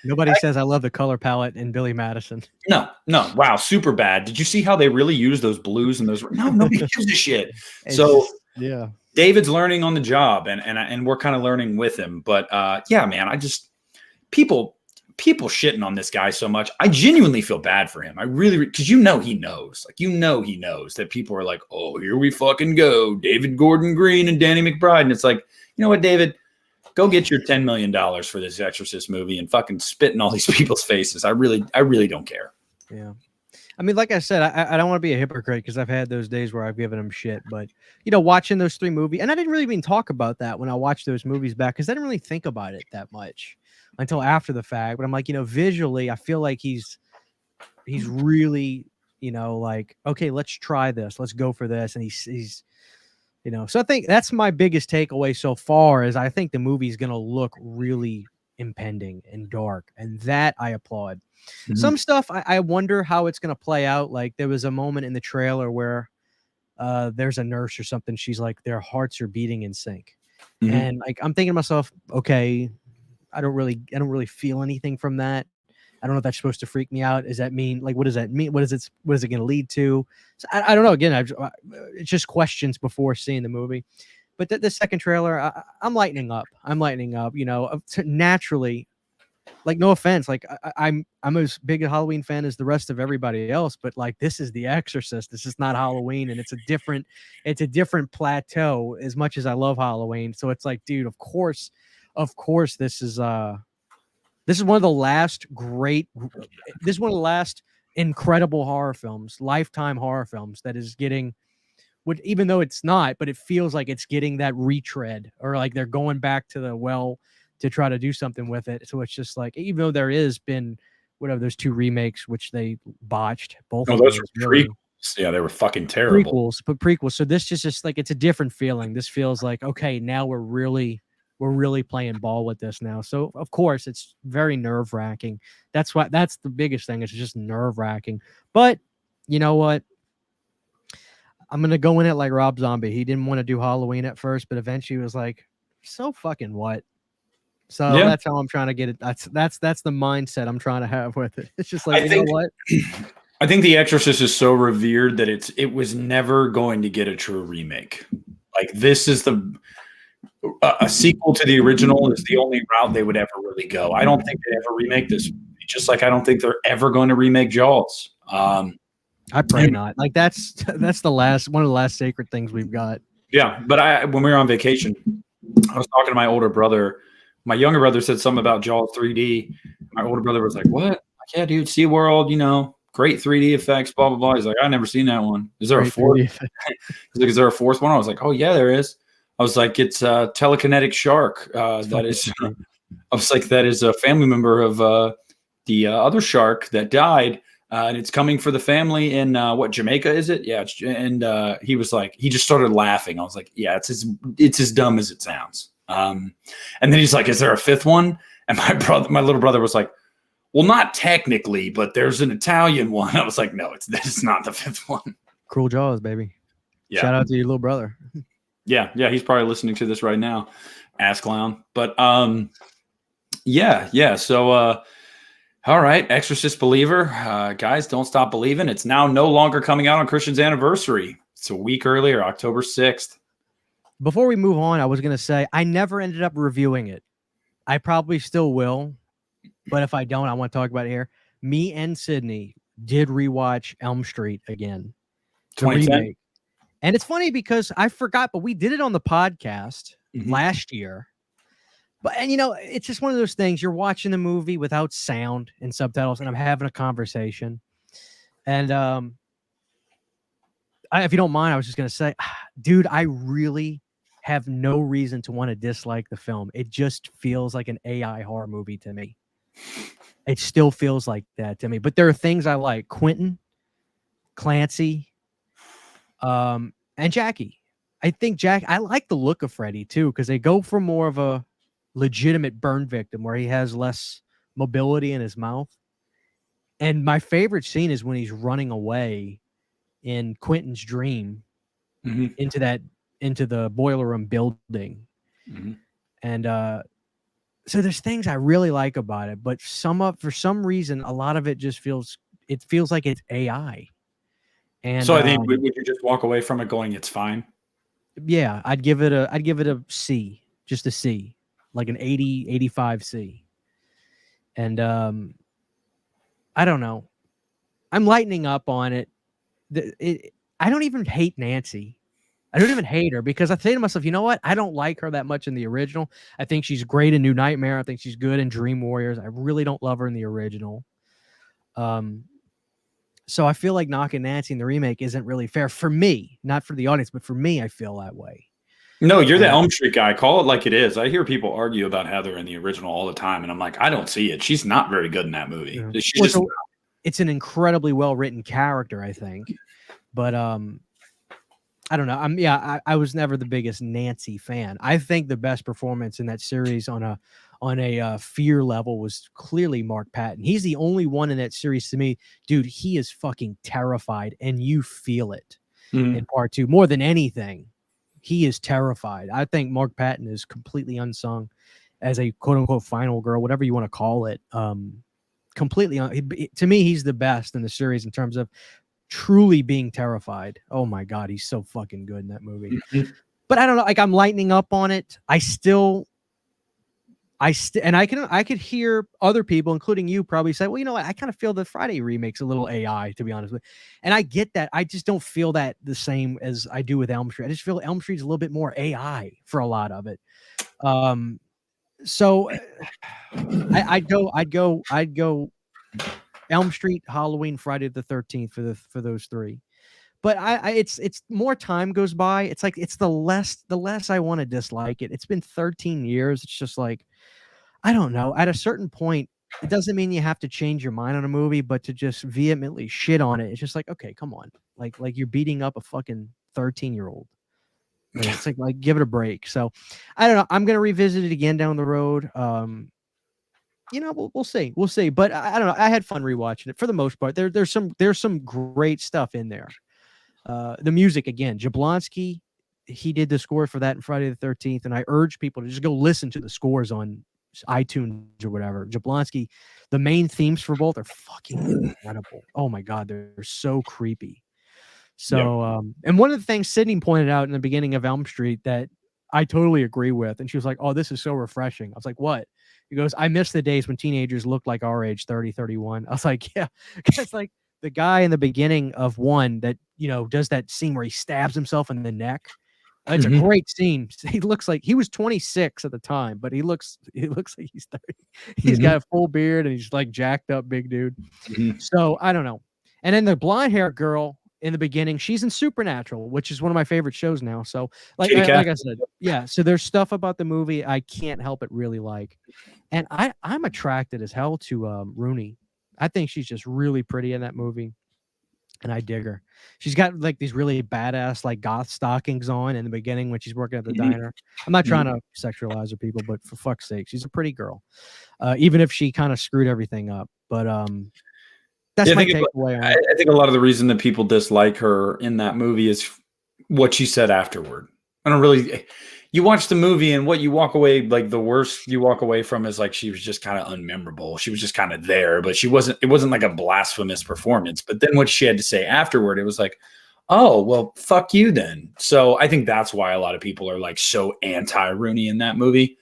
Nobody says I love the color palette in Billy Madison. No. Wow, super bad. Did you see how they really use those blues and those? No, nobody gives a shit. So yeah, David's learning on the job, and we're kind of learning with him. But yeah, man, I just people shitting on this guy so much. I genuinely feel bad for him. I really, because he knows, like he knows that people are like, oh, here we fucking go, David Gordon Green and Danny McBride, and it's like, you know what, David, go get your $10 million for this Exorcist movie and fucking spit in all these people's faces. I really don't care. Yeah. I mean, like I said, I don't want to be a hypocrite because I've had those days where I've given him shit. But, you know, watching those 3 movies, and I didn't really even talk about that when I watched those movies back because I didn't really think about it that much until after the fact. But I'm like, you know, visually, I feel like he's really, you know, like, okay, let's try this. Let's go for this. And he's you know, so I think that's my biggest takeaway so far is I think the movie's going to look really impending and dark. And that I applaud. Some stuff I wonder how it's going to play out. Like there was a moment in the trailer where there's a nurse or something. She's like, their hearts are beating in sync. And like, I'm thinking to myself, okay, I don't really feel anything from that. I don't know if that's supposed to freak me out. Does that mean, like, what does that mean? What is it going to lead to? So I don't know. Again, it's just questions before seeing the movie. But the second trailer, I'm lightening up. You know, naturally. Like, no offense, like I'm as big a Halloween fan as the rest of everybody else, but like this is The Exorcist. This is not Halloween, and it's a different plateau. As much as I love Halloween, so it's like, dude, of course, this is one of the last incredible horror films, lifetime horror films that is getting. Even though it's not, but it feels like it's getting that retread, or like they're going back to the well to try to do something with it. So it's just like, even though there is been whatever, there's 2 remakes, which they botched. Both of those those were prequels. Yeah, they were fucking terrible. Prequels. So this is just like, it's a different feeling. This feels like, okay, now we're really playing ball with this now. So of course it's very nerve-wracking. That's the biggest thing. It's just nerve-wracking. But you know what? I'm going to go in it like Rob Zombie. He didn't want to do Halloween at first, but eventually he was like, so fucking what? So that's how I'm trying to get it. That's the mindset I'm trying to have with it. It's just like, know what? I think The Exorcist is so revered that it was never going to get a true remake. Like this is a sequel to the original is the only route they would ever really go. I don't think they ever remake this movie, just like I don't think they're ever going to remake Jaws. I pray not. Like that's one of the last sacred things we've got. Yeah, but when we were on vacation, I was talking to my older brother. My younger brother said something about Jaws 3D. My older brother was like, what? Like, yeah, dude, SeaWorld, you know, great 3D effects, blah, blah, blah. He's like, I've never seen that one. Is there a fourth? He's like, is there a fourth one? I was like, oh, yeah, there is. I was like, it's a telekinetic shark. That is a family member of the other shark that died. And it's coming for the family in Jamaica, is it? Yeah. And he was like, he just started laughing. I was like, yeah, it's as dumb as it sounds. And then he's like, is there a fifth one? And my little brother was like, Well, not technically, but there's an Italian one. I was like, no, it's not the fifth one. Cruel Jaws, baby. Yeah. Shout out to your little brother. Yeah, he's probably listening to this right now, ass clown. But yeah. So all right, Exorcist believer, guys, don't stop believing. It's now no longer coming out on Christian's anniversary. It's a week earlier, October 6th. Before we move on, I was gonna say I never ended up reviewing it. I probably still will, but if I don't, I want to talk about it here. Me and Sydney did rewatch Elm Street again. 2010. And it's funny because I forgot, but we did it on the podcast last year. And it's just one of those things. You're watching the movie without sound and subtitles, and I'm having a conversation. And if you don't mind, I was just gonna say, dude, I really have no reason to want to dislike the film. It just feels like an AI horror movie to me. It still feels like that to me. But there are things I like. Quentin, Clancy, and Jackie. I think I like the look of Freddy too, because they go for more of a legitimate burn victim where he has less mobility in his mouth. And my favorite scene is when he's running away in Quentin's dream into the boiler room building. And so there's things I really like about it, but for some reason, a lot of it just feels like it's AI. And so I think would you just walk away from it going, it's fine? Yeah, I'd give it a C, just a C, like an 80, 85 C. And I don't know. I'm lightening up on it. I don't even hate Nancy. I don't even hate her because I say to myself, you know what? I don't like her that much in the original. I think she's great in New Nightmare. I think she's good in Dream Warriors. I really don't love her in the original. So I feel like knocking Nancy in the remake isn't really fair for me, not for the audience, but for me, I feel that way. No, you're the Elm Street guy. Call it like it is. I hear people argue about Heather in the original all the time, and I'm like, I don't see it. She's not very good in that movie. Yeah. It's an incredibly well-written character, I think. But I don't know. I was never the biggest Nancy fan. I think the best performance in that series on a fear level was clearly Mark Patton. He's the only one in that series to me, dude. He is fucking terrified, and you feel it in part 2 more than anything. He is terrified. I think Mark Patton is completely unsung as a quote unquote final girl, whatever you want to call it. To me, he's the best in the series in terms of truly being terrified. Oh my God, he's so fucking good in that movie. But I don't know, like I'm lightening up on it. I could hear other people, including you, probably say, well, you know what? I kind of feel the Friday remake's a little AI, to be honest with you. And I get that. I just don't feel that the same as I do with Elm Street. I just feel Elm Street's a little bit more AI for a lot of it. So I'd go Elm Street, Halloween, Friday the 13th for those three. But it's more time goes by. It's like it's the less I want to dislike it. It's been 13 years. It's just like, I don't know. At a certain point, it doesn't mean you have to change your mind on a movie, but to just vehemently shit on it, it's just like, okay, come on. Like you're beating up a fucking 13-year-old. It's like give it a break. So I don't know. I'm gonna revisit it again down the road. We'll see. We'll see. But I don't know. I had fun rewatching it for the most part. There's some great stuff in there. The music again, Jablonski, he did the score for that in Friday the 13th, and I urge people to just go listen to the scores on iTunes or whatever. Jablonski, the main themes for both are fucking incredible. Oh my God, they're so creepy. So, and one of the things Sydney pointed out in the beginning of Elm Street that I totally agree with, and she was like, "Oh, this is so refreshing." I was like, "What?" He goes, "I miss the days when teenagers looked like our age, 30, 31. I was like, "Yeah," it's like the guy in the beginning of one that does that scene where he stabs himself in the neck. It's a great scene. He looks like he was 26 at the time, but he looks like he's 30. He's got a full beard and he's like jacked up big dude. So I don't know. And then the blonde hair girl in the beginning, she's in Supernatural, which is one of my favorite shows now. So like I said, yeah. So there's stuff about the movie I can't help but really like. And I'm attracted as hell to Rooney. I think she's just really pretty in that movie. And I dig her. She's got like these really badass like goth stockings on in the beginning when she's working at the diner. I'm not trying to sexualize her, people, but for fuck's sake, she's a pretty girl. Even if she kind of screwed everything up. But that's my takeaway on it. I think a lot of the reason that people dislike her in that movie is what she said afterward. I don't really. You watch the movie and what you walk away, like the worst you walk away from is like she was just kind of unmemorable. She was just kind of there, but it wasn't like a blasphemous performance. But then what she had to say afterward, it was like, oh, well, fuck you then. So I think that's why a lot of people are like so anti-Rooney in that movie.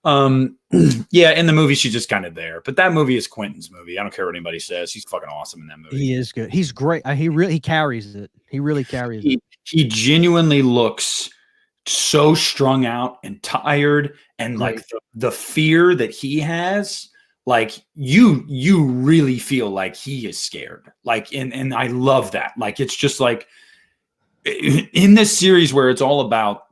Yeah, in the movie she's just kind of there, but that movie is Quentin's movie. I don't care what anybody says. He's fucking awesome in that movie. He is good. He's great. He carries it. He really carries it. He genuinely looks so strung out and tired, and like the fear that he has, like you really feel like he is scared. Like, and I love that. Like, it's just like in this series where it's all about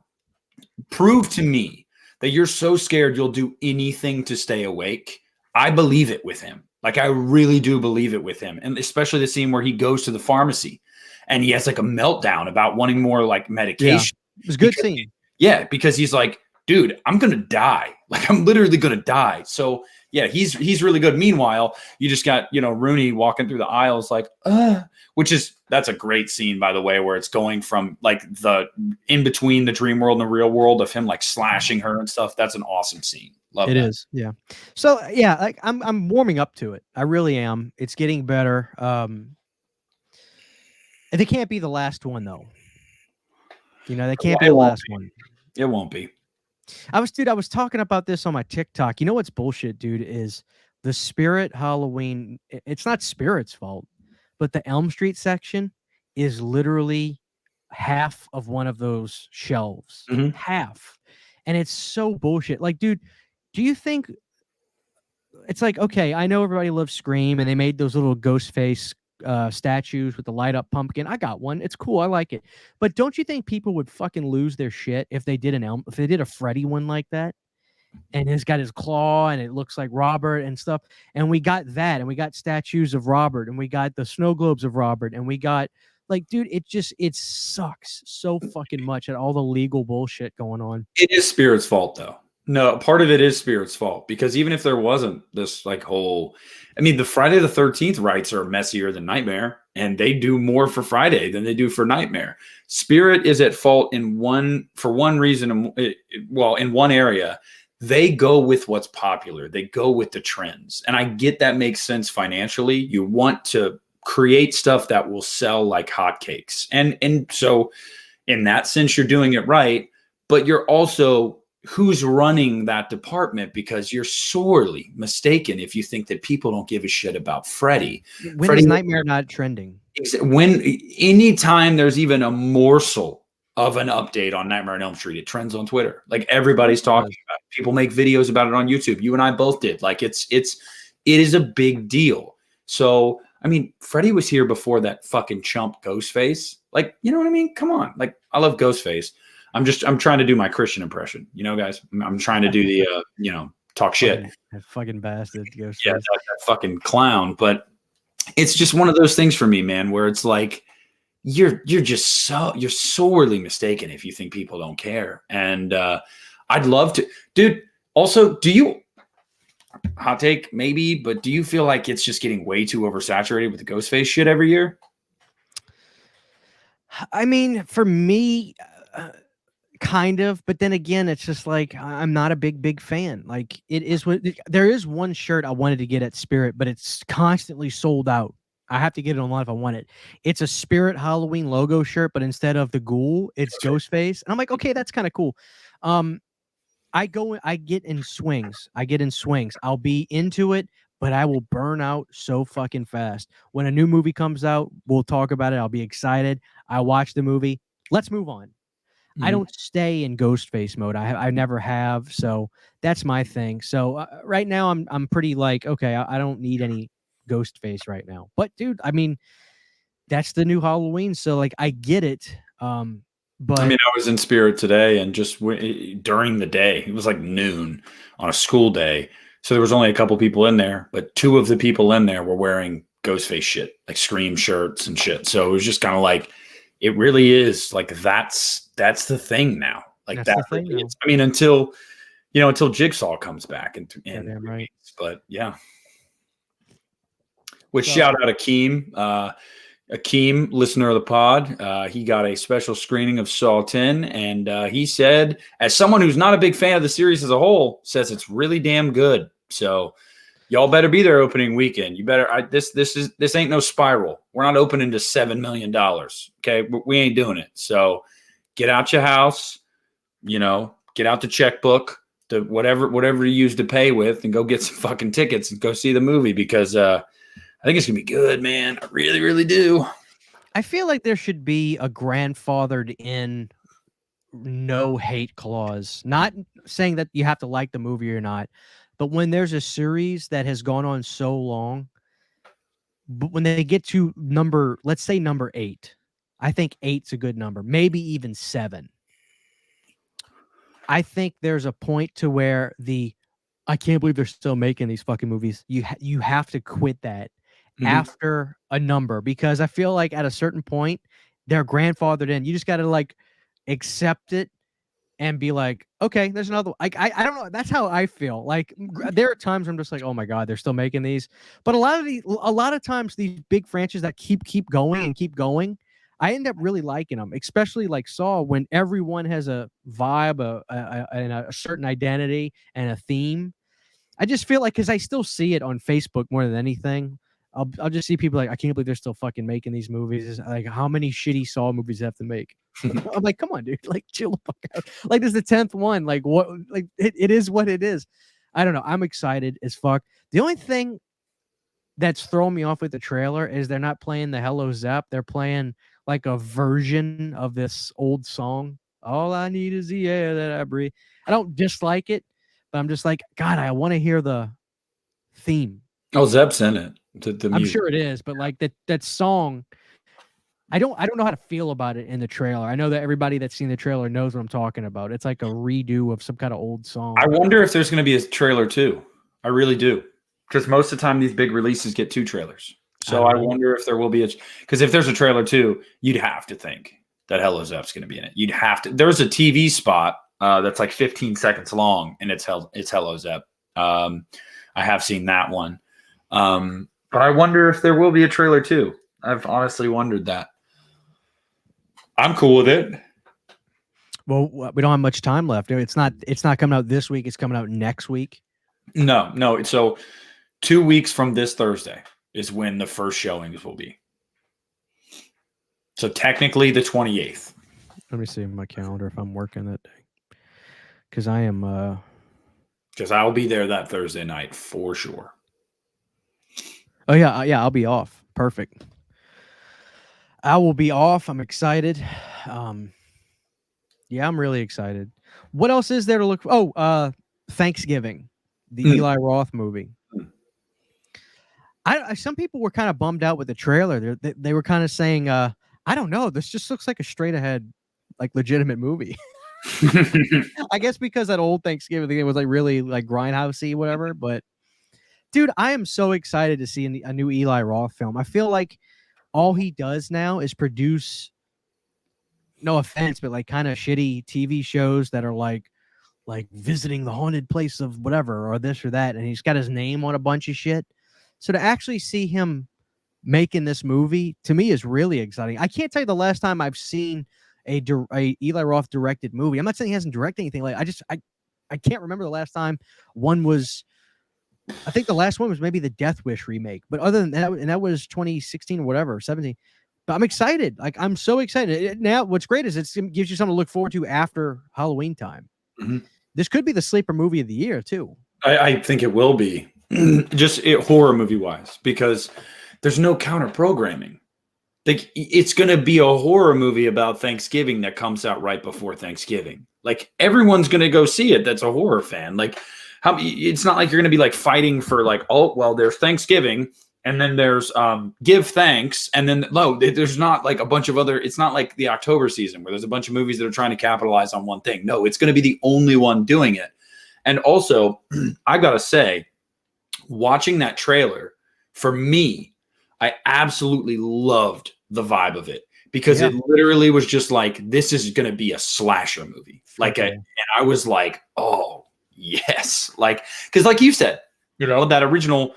prove to me that you're so scared you'll do anything to stay awake. I believe it with him. Like, I really do believe it with him. And especially the scene where he goes to the pharmacy and he has like a meltdown about wanting more like medication. Yeah. It was a good scene. Yeah, because he's like, dude, I'm going to die. Like, I'm literally going to die. So yeah, he's really good. Meanwhile, you just got, Rooney walking through the aisles like, that's a great scene, by the way, where it's going from like the in between the dream world and the real world of him like slashing her and stuff. That's an awesome scene. Love it. It is. Yeah. So yeah, like I'm warming up to it. I really am. It's getting better. They can't be the last one though. They can't be the last one. It won't be. I was talking about this on my TikTok. You know what's bullshit, dude, is the Spirit Halloween. It's not Spirit's fault, but the Elm Street section is literally half of one of those shelves. Mm-hmm. Half. And it's so bullshit. Like, dude, do you think it's like, okay, I know everybody loves Scream and they made those little ghost face statues with the light up pumpkin. I got one. It's cool. I like it. But don't you think people would fucking lose their shit if they did if they did a Freddy one like that? And it's got his claw and it looks like Robert and stuff. And we got that, and we got statues of Robert, and we got the snow globes of Robert, and we got like, dude, it sucks so fucking much at all the legal bullshit going on. It is Spirit's fault though. No, part of it is Spirit's fault, because even if there wasn't this like whole, I mean, the Friday the 13th rights are messier than Nightmare, and they do more for Friday than they do for Nightmare. Spirit is at fault for one reason. In one area, they go with what's popular. They go with the trends. And I get that makes sense financially. You want to create stuff that will sell like hotcakes. And so in that sense, you're doing it right, but you're also who's running that department, because you're sorely mistaken if you think that people don't give a shit about Freddy. When is Nightmare not trending? Anytime there's even a morsel of an update on Nightmare on Elm Street, it trends on Twitter. Like, everybody's talking about it. People make videos about it on YouTube. You and I both did. Like, it is a big deal. So, I mean, Freddy was here before that fucking chump Ghostface. Like, you know what I mean? Come on. Like, I love Ghostface. I'm trying to do my Christian impression, guys. I'm trying to do the, talk shit. That fucking bastard. Ghostface. Yeah, that fucking clown. But it's just one of those things for me, man, where it's like, you're sorely mistaken if you think people don't care. And I'd love to, dude. Also, hot take maybe, but do you feel like it's just getting way too oversaturated with the Ghostface shit every year? I mean, for me, kind of, but then again, it's just like, I'm not a big fan. Like, there is one shirt I wanted to get at Spirit, but it's constantly sold out. I have to get it online if I want it. It's a Spirit Halloween logo shirt, but instead of the ghoul, it's Ghostface. And I'm like, okay, that's kind of cool. I get in swings. I'll be into it, but I will burn out so fucking fast. When a new movie comes out, we'll talk about it. I'll be excited. I watch the movie. Let's move on. Mm-hmm. I don't stay in Ghostface mode. I never have. So that's my thing. So right now I'm pretty like, okay, I don't need any Ghostface right now. But dude, I mean, that's the new Halloween. So like, I get it. But I mean, I was in Spirit today, and just during the day, it was like noon on a school day. So there was only a couple people in there, but two of the people in there were wearing Ghostface shit, like Scream shirts and shit. So it was just kind of like, it really is like, that's the thing now. Like, that's the thing. I mean, until Jigsaw comes back and right. But yeah. Which shout out Akeem. Akeem, listener of the pod, he got a special screening of Saw 10, and he said, as someone who's not a big fan of the series as a whole, says it's really damn good. So y'all better be there opening weekend. You better. This ain't no Spiral. We're not opening to $7 million. Okay, we ain't doing it. So get out your house. Get out the checkbook, the whatever you use to pay with, and go get some fucking tickets and go see the movie because I think it's gonna be good, man. I really, really do. I feel like there should be a grandfathered in no hate clause. Not saying that you have to like the movie or not, but when there's a series that has gone on so long, but when they get to let's say number 8, I think 8's a good number, maybe even 7. I think there's a point to where I can't believe they're still making these fucking movies. You have to quit that after a number, because I feel like at a certain point they're grandfathered in. You just got to like accept it and be like, okay, there's another one. I don't know. That's how I feel. Like there are times I'm just like, oh my God, they're still making these. But a lot of times these big franchises that keep going and keep going, I end up really liking them, especially like Saw, when everyone has a vibe, and a certain identity and a theme. I just feel like, because I still see it on Facebook more than anything. I'll just see people like, I can't believe they're still fucking making these movies. It's like, how many shitty Saw movies have to make? I'm like, come on, dude. Like, chill the fuck out. Like, this is the 10th one. Like, what? Like, it is what it is. I don't know. I'm excited as fuck. The only thing that's throwing me off with the trailer is they're not playing the Hello Zepp. They're playing like a version of this old song. All I need is the air that I breathe. I don't dislike it, but I'm just like, God, I want to hear the theme. Oh, Zepp's in it. The I'm sure it is, but like that song, I don't know how to feel about it in the trailer. I know that everybody that's seen the trailer knows what I'm talking about. It's like a redo of some kind of old song. I wonder if there's going to be a trailer too. I really do, because most of the time these big releases get 2 trailers. So I wonder if there will be because if there's a trailer too, you'd have to think that Hello Zepp's going to be in it. You'd have to. There's a TV spot that's like 15 seconds long, and it's Hello Zepp. I have seen that one, but I wonder if there will be a trailer too. I've honestly wondered that. I'm cool with it. Well, we don't have much time left. It's not coming out this week. It's coming out next week. No. So 2 weeks from this Thursday is when the first showings will be. So technically the 28th. Let me see my calendar if I'm working that day. Because I am. Because I'll be there that Thursday night for sure. Oh, yeah. I'll be off. Perfect. I will be off. I'm excited. Yeah, I'm really excited. What else is there to look for? Oh, Thanksgiving, the Eli Roth movie. Some people were kind of bummed out with the trailer. They were kind of saying, I don't know, this just looks like a straight ahead, like legitimate movie. I guess because that old Thanksgiving thing was like really like grindhousey, whatever. But dude, I am so excited to see a new Eli Roth film. I feel like all he does now is produce, no offense, but like kind of shitty TV shows that are like visiting the haunted place of whatever or this or that, and he's got his name on a bunch of shit. So to actually see him making this movie, to me, is really exciting. I can't tell you the last time I've seen a Eli Roth directed movie. I'm not saying he hasn't directed anything. Like I can't remember the last time one was. I think the last one was maybe the Death Wish remake. But other than that, and that was 2016 or whatever, 17. But I'm excited. Like, I'm so excited. Now, what's great is it gives you something to look forward to after Halloween time. Mm-hmm. This could be the sleeper movie of the year, too. I think it will be. Just horror movie-wise, because there's no counter-programming. Like, it's going to be a horror movie about Thanksgiving that comes out right before Thanksgiving. Like, everyone's going to go see it that's a horror fan. Like, it's not like you're going to be like fighting for like, oh, well, there's Thanksgiving and then there's give thanks. And then no, there's not like a bunch of other, it's not like the October season where there's a bunch of movies that are trying to capitalize on one thing. No, it's going to be the only one doing it. And also, I got to say, watching that trailer, for me, I absolutely loved the vibe of it because it literally was just like, this is going to be a slasher movie. Like, and I was like, oh, yes. Like, because like you said, that original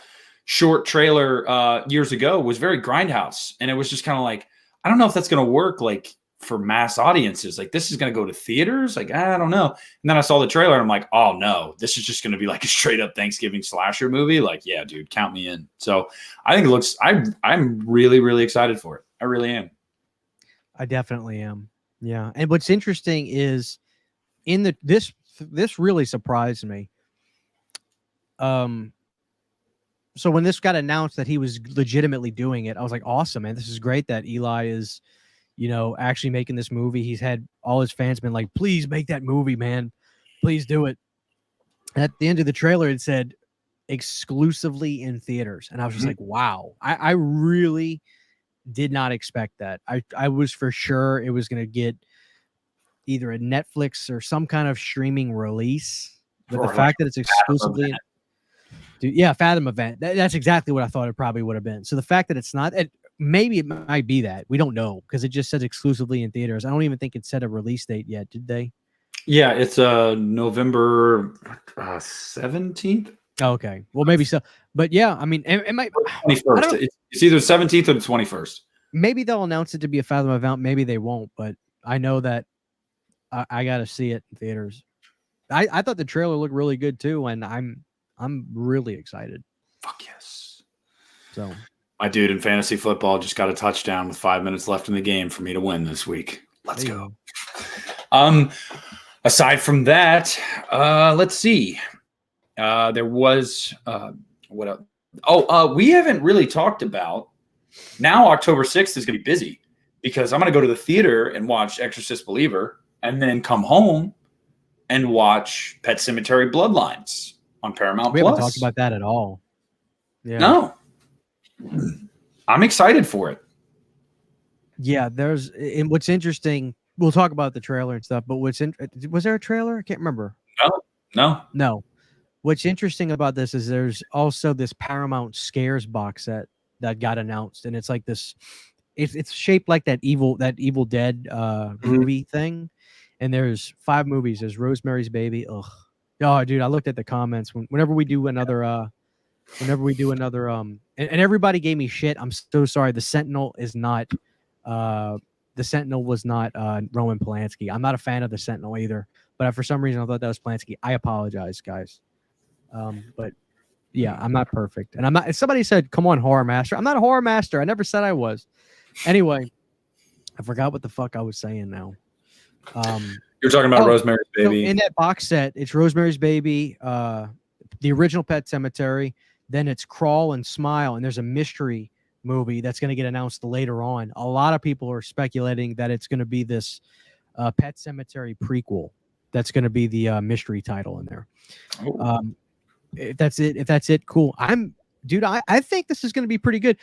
short trailer years ago was very grindhouse, and it was just kind of like, I don't know if that's going to work like for mass audiences. Like, this is going to go to theaters. Like, I don't know. And then I saw the trailer and I'm like, oh no, this is just going to be like a straight up Thanksgiving slasher movie. Like, yeah, dude, count me in. So I think it looks, I'm really, really excited for it. I really am. I definitely am. Yeah. And what's interesting is this really surprised me. So when this got announced that he was legitimately doing it, I was like, awesome, man. This is great that Eli is, actually making this movie. He's had all his fans been like, please make that movie, man. Please do it. And at the end of the trailer, it said exclusively in theaters. And I was just like, wow, I really did not expect that. I was for sure it was going to get either a Netflix or some kind of streaming release. But the fact that it's exclusively... Dude, yeah, Fathom event. That's exactly what I thought it probably would have been. So the fact that it's not... maybe it might be that. We don't know because it just says exclusively in theaters. I don't even think it set a release date yet, did they? Yeah, it's November 17th. Oh, okay. Well, maybe so. But yeah, I mean, it might... 21st. It's either 17th or the 21st. Maybe they'll announce it to be a Fathom event. Maybe they won't. But I know that I got to see it in theaters. I thought the trailer looked really good too, and I'm really excited. Fuck yes. So... my dude in fantasy football just got a touchdown with 5 minutes left in the game for me to win this week. Let's go. Aside from that, let's see. There was what else? We haven't really talked about. Now October 6th is going to be busy because I'm going to go to the theater and watch Exorcist Believer and then come home and watch Pet Sematary Bloodlines on Paramount+. We haven't talked about that at all. Yeah. No. I'm excited for it. Yeah, and what's interesting, we'll talk about the trailer and stuff, but was there a trailer? I can't remember. No. What's interesting about this is there's also this Paramount Scares box set that got announced, and it's like this, it's shaped like that Evil Dead movie thing, and there's 5 movies. There's Rosemary's Baby. Ugh. Oh, dude, I looked at the comments whenever we do another and everybody gave me shit. I'm so sorry. The Sentinel was not Roman Polanski. I'm not a fan of the Sentinel either, but for some reason I thought that was Polanski. I apologize, guys. But yeah, I'm not perfect, and I'm not. Somebody said, "Come on, horror master." I'm not a horror master. I never said I was. Anyway, I forgot what the fuck I was saying now. You're talking about Rosemary's Baby. So in that box set, it's Rosemary's Baby, the original Pet Sematary. Then it's Crawl and Smile, and there's a mystery movie that's going to get announced later on. A lot of people are speculating that it's going to be this Pet Sematary prequel. That's going to be the mystery title in there. If that's it, cool. I think this is going to be pretty good.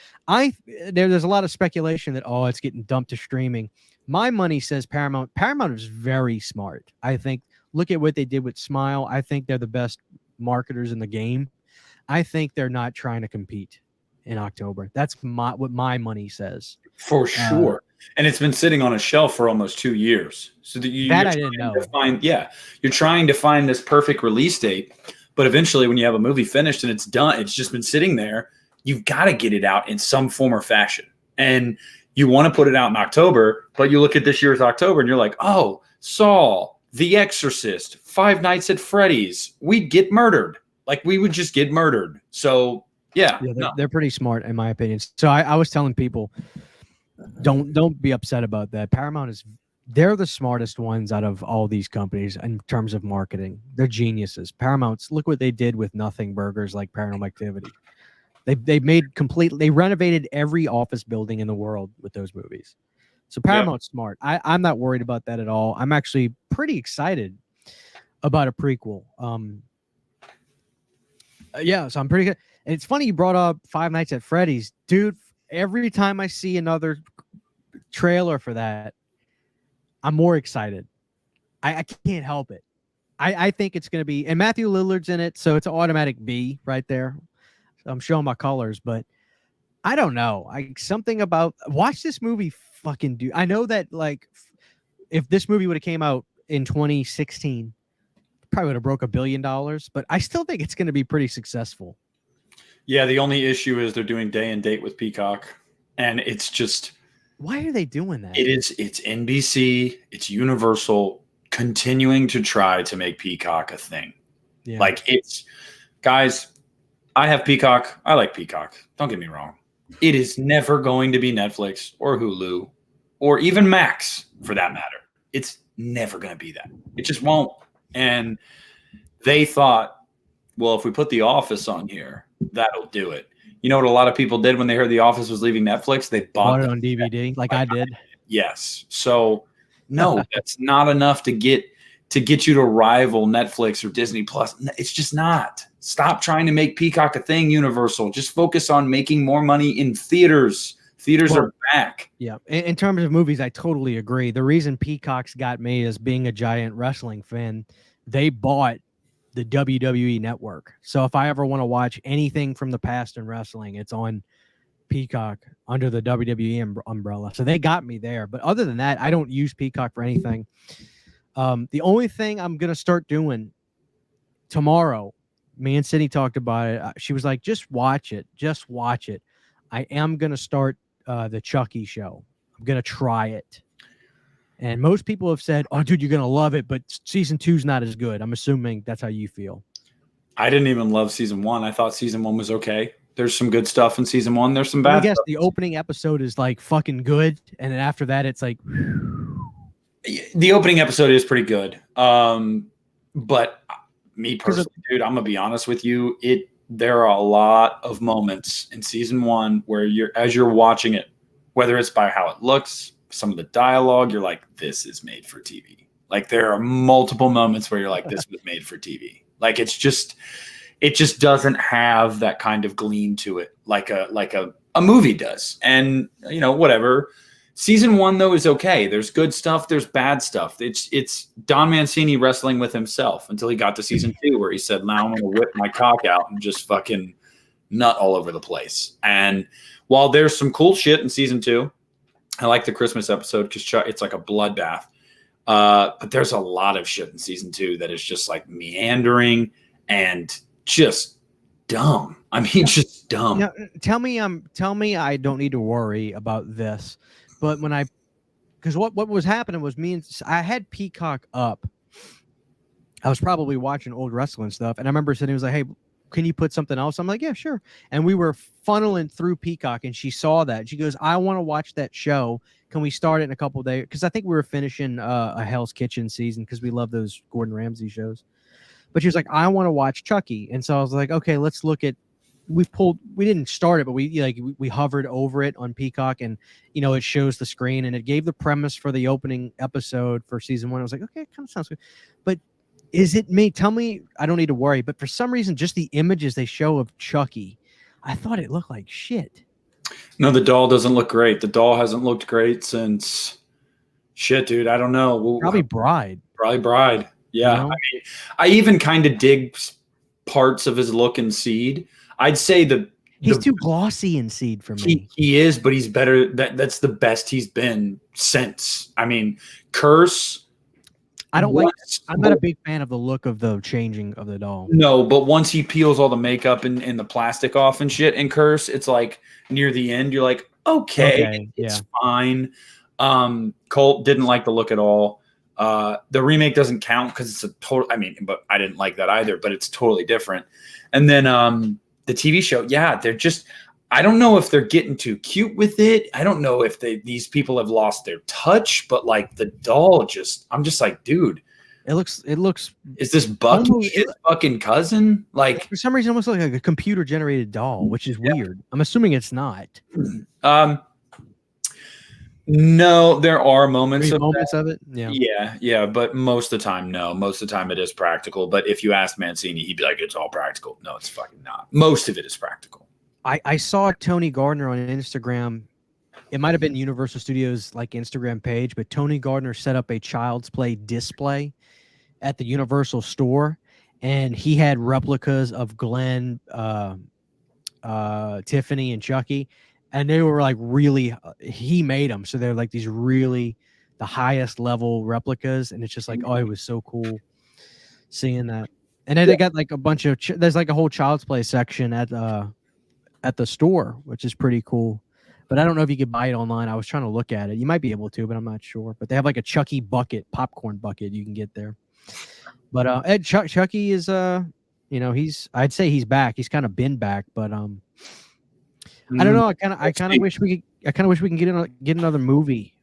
There's a lot of speculation that it's getting dumped to streaming. My money says Paramount. Paramount is very smart. I think. Look at what they did with Smile. I think they're the best marketers in the game. I think they're not trying to compete in October. That's what my money says. For sure. And it's been sitting on a shelf for almost 2 years. So that I didn't know. You're trying to find this perfect release date, but eventually when you have a movie finished and it's done, it's just been sitting there, you've got to get it out in some form or fashion. And you want to put it out in October, but you look at this year's October and you're like, oh, Saw, The Exorcist, Five Nights at Freddy's, we'd get murdered. Like, we would just get murdered. So, yeah. They're pretty smart, in my opinion. So I was telling people, don't be upset about that. Paramount they're the smartest ones out of all these companies in terms of marketing. They're geniuses. Paramount's, look what they did with nothing burgers like Paranormal Activity. They renovated every office building in the world with those movies. So Paramount's smart. I'm not worried about that at all. I'm actually pretty excited about a prequel. So I'm pretty good. And it's funny you brought up Five Nights at Freddy's. Dude, every time I see another trailer for that, I'm more excited. I can't help it. I think it's going to be... And Matthew Lillard's in it, so it's an automatic B right there. So I'm showing my colors, but I don't know. Something about... Watch this movie fucking do... I know that, like, if this movie would have came out in 2016... probably would have broke $1 billion, but I still think it's going to be pretty successful. Yeah, the only issue is they're doing day and date with Peacock, and it's just Why are they doing that? it's NBC, it's Universal continuing to try to make Peacock a thing. Yeah. Like it's guys, I have Peacock. I like Peacock. Don't get me wrong. It is never going to be Netflix or Hulu or even Max for that matter. It's never going to be that. It just won't. And they thought, well, if we put The Office on here, that'll do it. You know what a lot of people did when they heard The Office was leaving Netflix? They bought it on DVD, like I did. Yes. So no, that's not enough to get you to rival Netflix or Disney Plus. It's just not. Stop trying to make Peacock a thing, Universal. Just focus on making more money in theaters. Theaters are back. Yeah. In terms of movies, I totally agree. The reason Peacock's got me is being a giant wrestling fan. They bought the WWE network. So if I ever want to watch anything from the past in wrestling, it's on Peacock under the WWE umbrella. So they got me there. But other than that, I don't use Peacock for anything. The only thing I'm going to start doing tomorrow, me and Sydney talked about it. She was like, just watch it. Just watch it. I am going to start the Chucky show. I'm going to try it. And most people have said, oh, dude, you're going to love it. But season 2's not as good. I'm assuming that's how you feel. I didn't even love season 1. I thought season 1 was okay. There's some good stuff in season 1. There's some bad stuff. The opening episode is like fucking good. And then after that, it's like... The opening episode is pretty good. But me personally, dude, I'm going to be honest with you. There are a lot of moments in season 1 where as you're watching it, whether it's by how it looks, some of the dialogue, you're like, this is made for TV. Like there are multiple moments where you're like, this was made for TV. Like it just doesn't have that kind of gleam to it like a movie does. And you know, whatever. Season 1 though is okay. There's good stuff, there's bad stuff. It's Don Mancini wrestling with himself until he got to season 2 where he said, now I'm gonna whip my cock out and just fucking nut all over the place. And while there's some cool shit in season 2, I like the Christmas episode because it's like a bloodbath. But there's a lot of shit in season 2 that is just like meandering and just dumb. I mean, just dumb. Now, tell me I don't need to worry about this. But because what was happening was I had Peacock up. I was probably watching old wrestling stuff. And I remember Sydney was like, hey, can you put something else? I'm like, yeah, sure. And we were funneling through Peacock and she saw that. She goes, I want to watch that show. Can we start it in a couple of days? Because I think we were finishing a Hell's Kitchen season because we love those Gordon Ramsay shows. But she was like, I want to watch Chucky. And so I was like, okay, let's look at, we didn't start it, but we hovered over it on Peacock and, you know, it shows the screen and it gave the premise for the opening episode for season 1. I was like, okay, it kind of sounds good. But is it me? Tell me, I don't need to worry. But for some reason, just the images they show of Chucky, I thought it looked like shit. No, the doll doesn't look great. The doll hasn't looked great since shit, dude. I don't know. Probably Bride. Probably Bride. Yeah. You know? I mean, I even kind of dig parts of his look in Seed. I'd say he's too glossy in Seed for me. He is, but he's better. That's the best he's been since. I mean, Curse. I don't like. I'm not a big fan of the look of the changing of the doll. No, but once he peels all the makeup and the plastic off and shit in Curse, it's like near the end, you're like, okay, it's fine. Colt didn't like the look at all. The remake doesn't count because it's a total. I mean, but I didn't like that either. But it's totally different. And then the TV show, yeah, they're just. I don't know if they're getting too cute with it. I don't know if these people have lost their touch, but like the doll I'm just like, dude. It looks. Is this Bucky his fucking cousin? Like for some reason, almost like a computer generated doll, which is weird. I'm assuming it's not. No, there are moments of it. Yeah. But most of the time, no. Most of the time, it is practical. But if you ask Mancini, he'd be like, "It's all practical." No, it's fucking not. Most of it is practical. I saw Tony Gardner on Instagram. It might have been Universal Studios like Instagram page, but Tony Gardner set up a Child's Play display at the Universal store, and he had replicas of Glenn, Tiffany, and Chucky, and they were like really. He made them, so they're like these really the highest level replicas, and it's just like, oh, it was so cool seeing that. And then they got like a bunch of there's like a whole Child's Play section at at the store, which is pretty cool. But I don't know if you could buy it online. I was trying to look at it. You might be able to, but I'm not sure. But they have like a Chucky bucket, popcorn bucket you can get there. But Chucky is I'd say he's back. He's kind of been back, but I don't know. I kind of wish we can get another movie.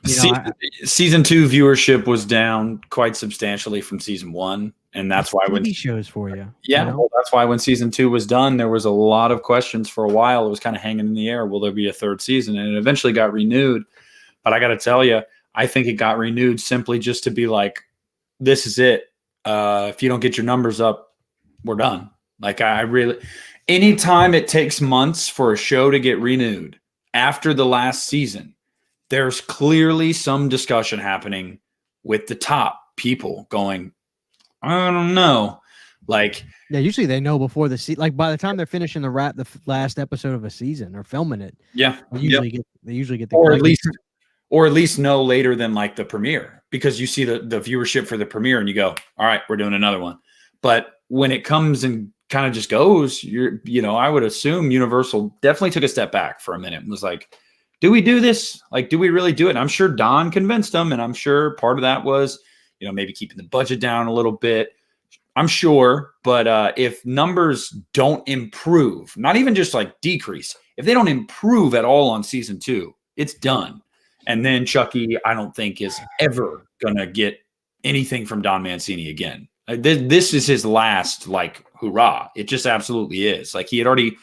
Season 2 viewership was down quite substantially from season 1, and that's why TV shows for you. Yeah, well, that's why when season 2 was done, there was a lot of questions for a while. It was kind of hanging in the air. Will there be a third season? And it eventually got renewed. But I got to tell you, I think it got renewed simply just to be like, this is it. If you don't get your numbers up, we're done. Like anytime it takes months for a show to get renewed after the last season, there's clearly some discussion happening with the top people going, I don't know. Like, yeah, usually they know before the season. Like by the time they're finishing the last episode of a season or filming it, yeah, they usually get the or at least know later than like the premiere, because you see the viewership for the premiere and you go, all right, we're doing another one. But when it comes and kind of just goes, I would assume Universal definitely took a step back for a minute and was like, do we do this? Like, do we really do it? And I'm sure Don convinced them, and I'm sure part of that was, maybe keeping the budget down a little bit. I'm sure, but if numbers don't improve, not even just like decrease, if they don't improve at all on season 2, it's done. And then Chucky, I don't think is ever gonna get anything from Don Mancini again. This is his last like hurrah. It just absolutely is. Like, he had already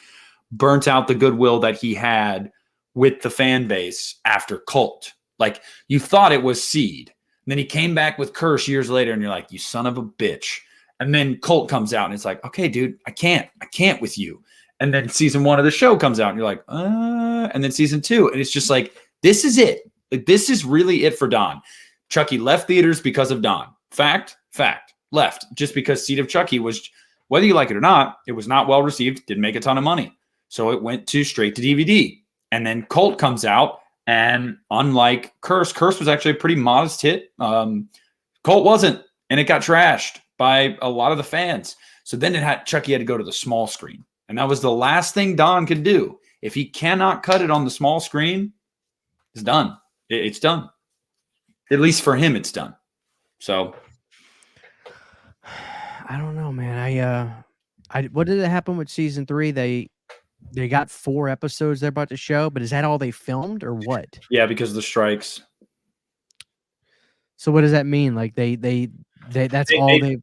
burnt out the goodwill that he had with the fan base after Cult. Like, you thought it was Seed. And then he came back with Curse years later, and you're like, you son of a bitch. And then Cult comes out, and it's like, okay, dude, I can't with you. And then season 1 of the show comes out, and you're like, and then season 2. And it's just like, this is it. Like, this is really it for Don. Chucky left theaters because of Don. Fact. Left. Just because Seed of Chucky was, whether you like it or not, it was not well received, didn't make a ton of money. So it went straight to DVD. And then Cult comes out, and unlike Curse was actually a pretty modest hit. Cult wasn't, and it got trashed by a lot of the fans. So then Chucky had to go to the small screen. And that was the last thing Don could do. If he cannot cut it on the small screen, it's done. It's done. At least for him, it's done. So I don't know, man. What did it happen with season 3? They got 4 episodes they're about to show, but is that all they filmed or what? Yeah, because of the strikes. So what does that mean? Like that's all they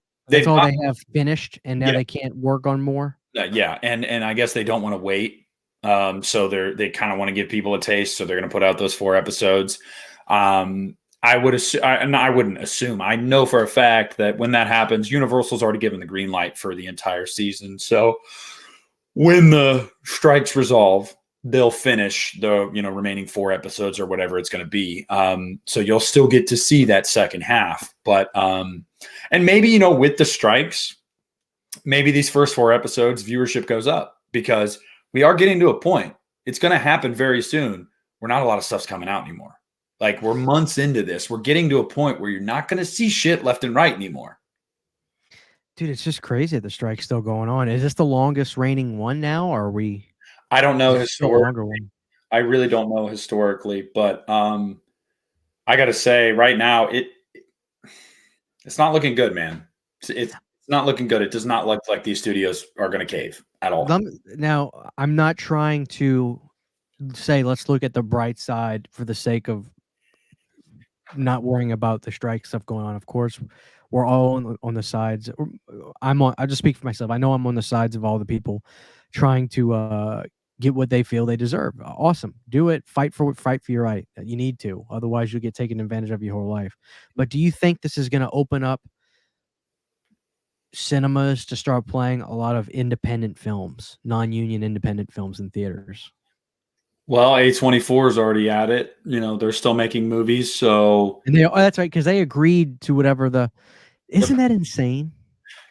have finished, and now they can't work on more? Yeah, and I guess they don't want to wait. So they kind of want to give people a taste, so they're going to put out those 4 episodes. I would assume, I wouldn't assume. I know for a fact that when that happens, Universal's already given the green light for the entire season. So when the strikes resolve, they'll finish the remaining 4 episodes or whatever it's going to be. So you'll still get to see that second half. But and maybe with the strikes, maybe these first 4 episodes viewership goes up, because we are getting to a point. It's going to happen very soon where not a lot of stuff's coming out anymore. Like, we're months into this. We're getting to a point where you're not going to see shit left and right anymore. Dude, it's just crazy that the strike's still going on. Is this the longest reigning one now, or are we? I don't know historically. I really don't know historically, but I got to say right now, it's not looking good, man. It's not looking good. It does not look like these studios are going to cave at all. Now, I'm not trying to say let's look at the bright side for the sake of not worrying about the strike stuff going on. Of course, we're all on the sides. I just speak for myself. I know I'm on the sides of all the people trying to get what they feel they deserve. Awesome. Do it. Fight for your right. You need to. Otherwise, you'll get taken advantage of your whole life. But do you think this is going to open up cinemas to start playing a lot of independent films, non-union independent films in theaters? Well, A24 is already at it. They're still making movies. So, and that's right, because they agreed to whatever isn't that insane?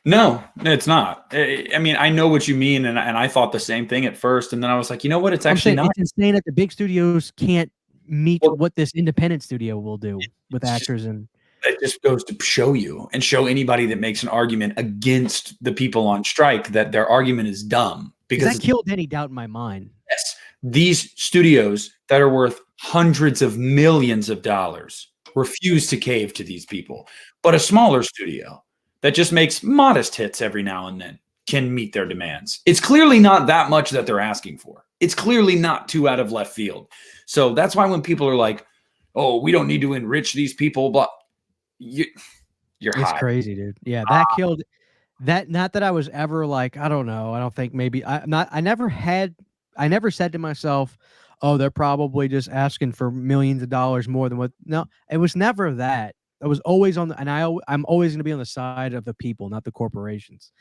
No, it's not. I mean, I know what you mean, and I thought the same thing at first, and then I was like, you know what? It's actually not. It's insane that the big studios can't meet what this independent studio will do with actors and. It just goes to show you and show anybody that makes an argument against the people on strike that their argument is dumb. Because Because that killed any doubt in my mind. yes, these studios that are worth hundreds of millions of dollars refuse to cave to these people. But a smaller studio that just makes modest hits every now and then can meet their demands. It's clearly not that much that they're asking for. It's clearly not too out of left field. So that's why when people are like, "Oh, we don't need to enrich these people," but you're It's high. crazy, dude. Yeah, that killed that. Not that I was ever like, I don't know. I don't think maybe I never said to myself, oh, they're probably just asking for millions of dollars more than what. No, it was never that. I was always on the, and I'm always going to be on the side of the people, not the corporations.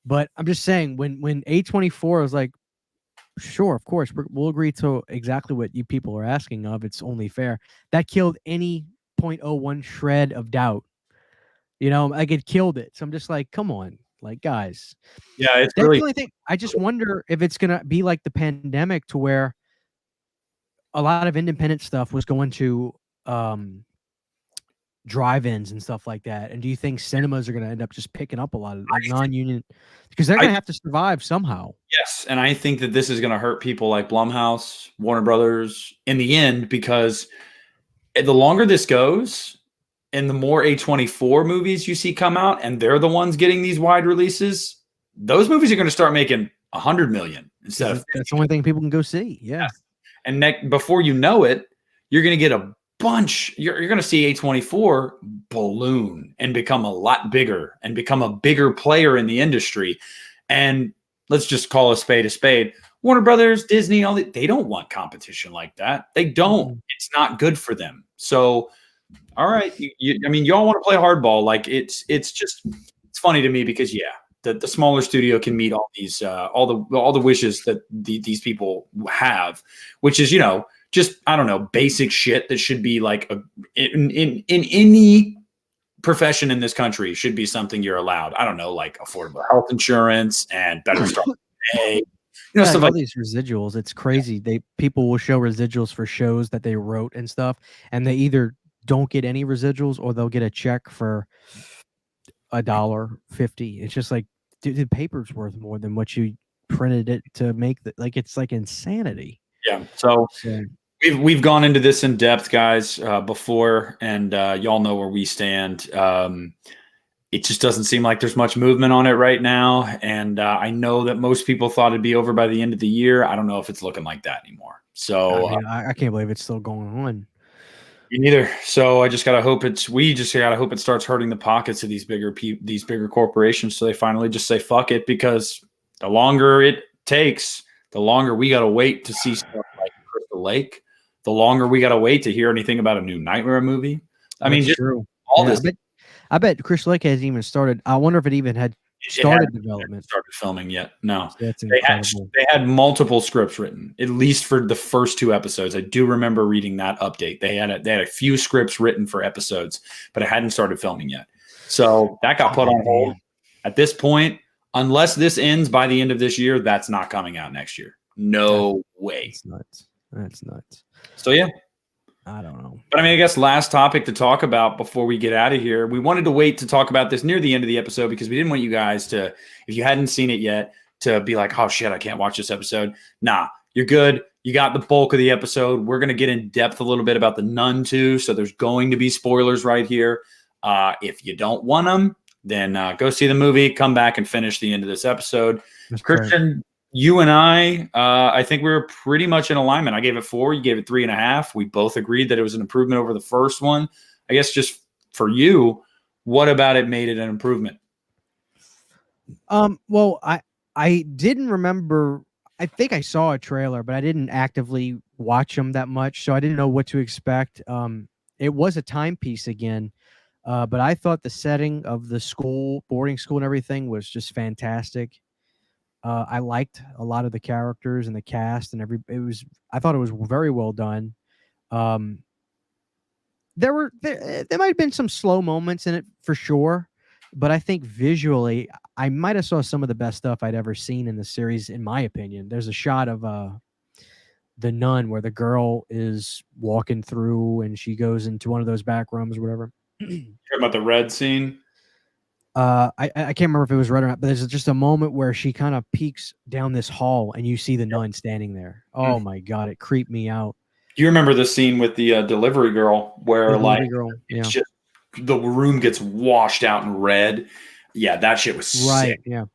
But I'm just saying, when A24 was like, sure, of course, we'll agree to exactly what you people are asking of. It's only fair. That killed any 0.01 shred of doubt. You know, like it killed it. So I'm just like, come on, like guys. Yeah, it's That's really the only thing. I just wonder if it's gonna be like the pandemic to where a lot of independent stuff was going to drive-ins and stuff like that. And do you think cinemas are gonna end up just picking up a lot of like non-union because they're gonna have to survive somehow? yes, and I think that this is going to hurt people like Blumhouse, Warner Brothers in the end because the longer this goes and the more A24 movies you see come out and they're the ones getting these wide releases, those movies are going to start making 100 million instead of 50. That's the only thing people can go see. Yeah. Yes. And before you know it, you're going to get a bunch. You're going to see A24 balloon and become a lot bigger and become a bigger player in the industry. And let's just call a spade a spade. Warner Brothers, Disney, all that, they don't want competition like that. They don't. Mhm. It's not good for them. So, all right, I mean, y'all want to play hardball. Like it's funny to me because the smaller studio can meet all these all the wishes that these people have, which is just I don't know basic shit that should be like in any profession in this country should be something you're allowed. I don't know, like affordable health insurance and better start pay, Yeah, stuff like all like these residuals. It's crazy. People will show residuals for shows that they wrote and stuff, and they either don't get any residuals or they'll get a check for $1.50. It's just like, dude, the paper's worth more than what you printed it to make. Like it's like insanity. yeah. So we've gone into this in depth, guys, before, and y'all know where we stand. It just doesn't seem like there's much movement on it right now, and I know that most people thought it'd be over by the end of the year. I don't know if it's looking like that anymore. So I mean, I can't believe it's still going on. me neither. So I just gotta hope we just gotta hope it starts hurting the pockets of these bigger corporations, so they finally just say fuck it. Because the longer it takes, the longer we gotta wait to see stuff like Crystal Lake. The longer we gotta wait to hear anything about a new Nightmare movie. I mean, just true. all Yeah, this. I bet Chris Lake hasn't even started. I wonder if it even had started development. Started filming yet? No. That's They incredible. had multiple scripts written, at least for the first 2 episodes. I do remember reading that update. They had a few scripts written for episodes, but it hadn't started filming yet. So that got put on hold. At this point, unless this ends by the end of this year, that's not coming out next year. No way. That's nuts. That's nuts. So yeah. I don't know. But I mean, I guess last topic to talk about before we get out of here. We wanted to wait to talk about this near the end of the episode because we didn't want you guys to, if you hadn't seen it yet, to be like, oh shit, I can't watch this episode. Nah, you're good. You got the bulk of the episode. We're going to get in depth a little bit about the Nun II. So there's going to be spoilers right here. If you don't want them, then go see the movie, come back and finish the end of this episode. That's Christian, you and I think we were pretty much in alignment. I gave it 4. You gave it 3.5. We both agreed that it was an improvement over the first one. I guess just for you, what about it made it an improvement? Well, I didn't remember. I think I saw a trailer, but I didn't actively watch them that much, so I didn't know what to expect. It was a timepiece again, but I thought the setting of the school, boarding school, and everything was just fantastic. I liked a lot of the characters and the cast and I thought it was very well done. There might have been some slow moments in it for sure, but I think visually I might have saw some of the best stuff I'd ever seen in the series, in my opinion. There's a shot of the nun where the girl is walking through and she goes into one of those back rooms or whatever. Talking about the red scene. I can't remember if it was red or not, but there's just a moment where she kind of peeks down this hall and you see the nun standing there. Oh my god, it creeped me out. Do you remember the scene with the delivery girl where The like delivery girl, it's just the room gets washed out in red? Yeah, that shit was right. sick. Yeah,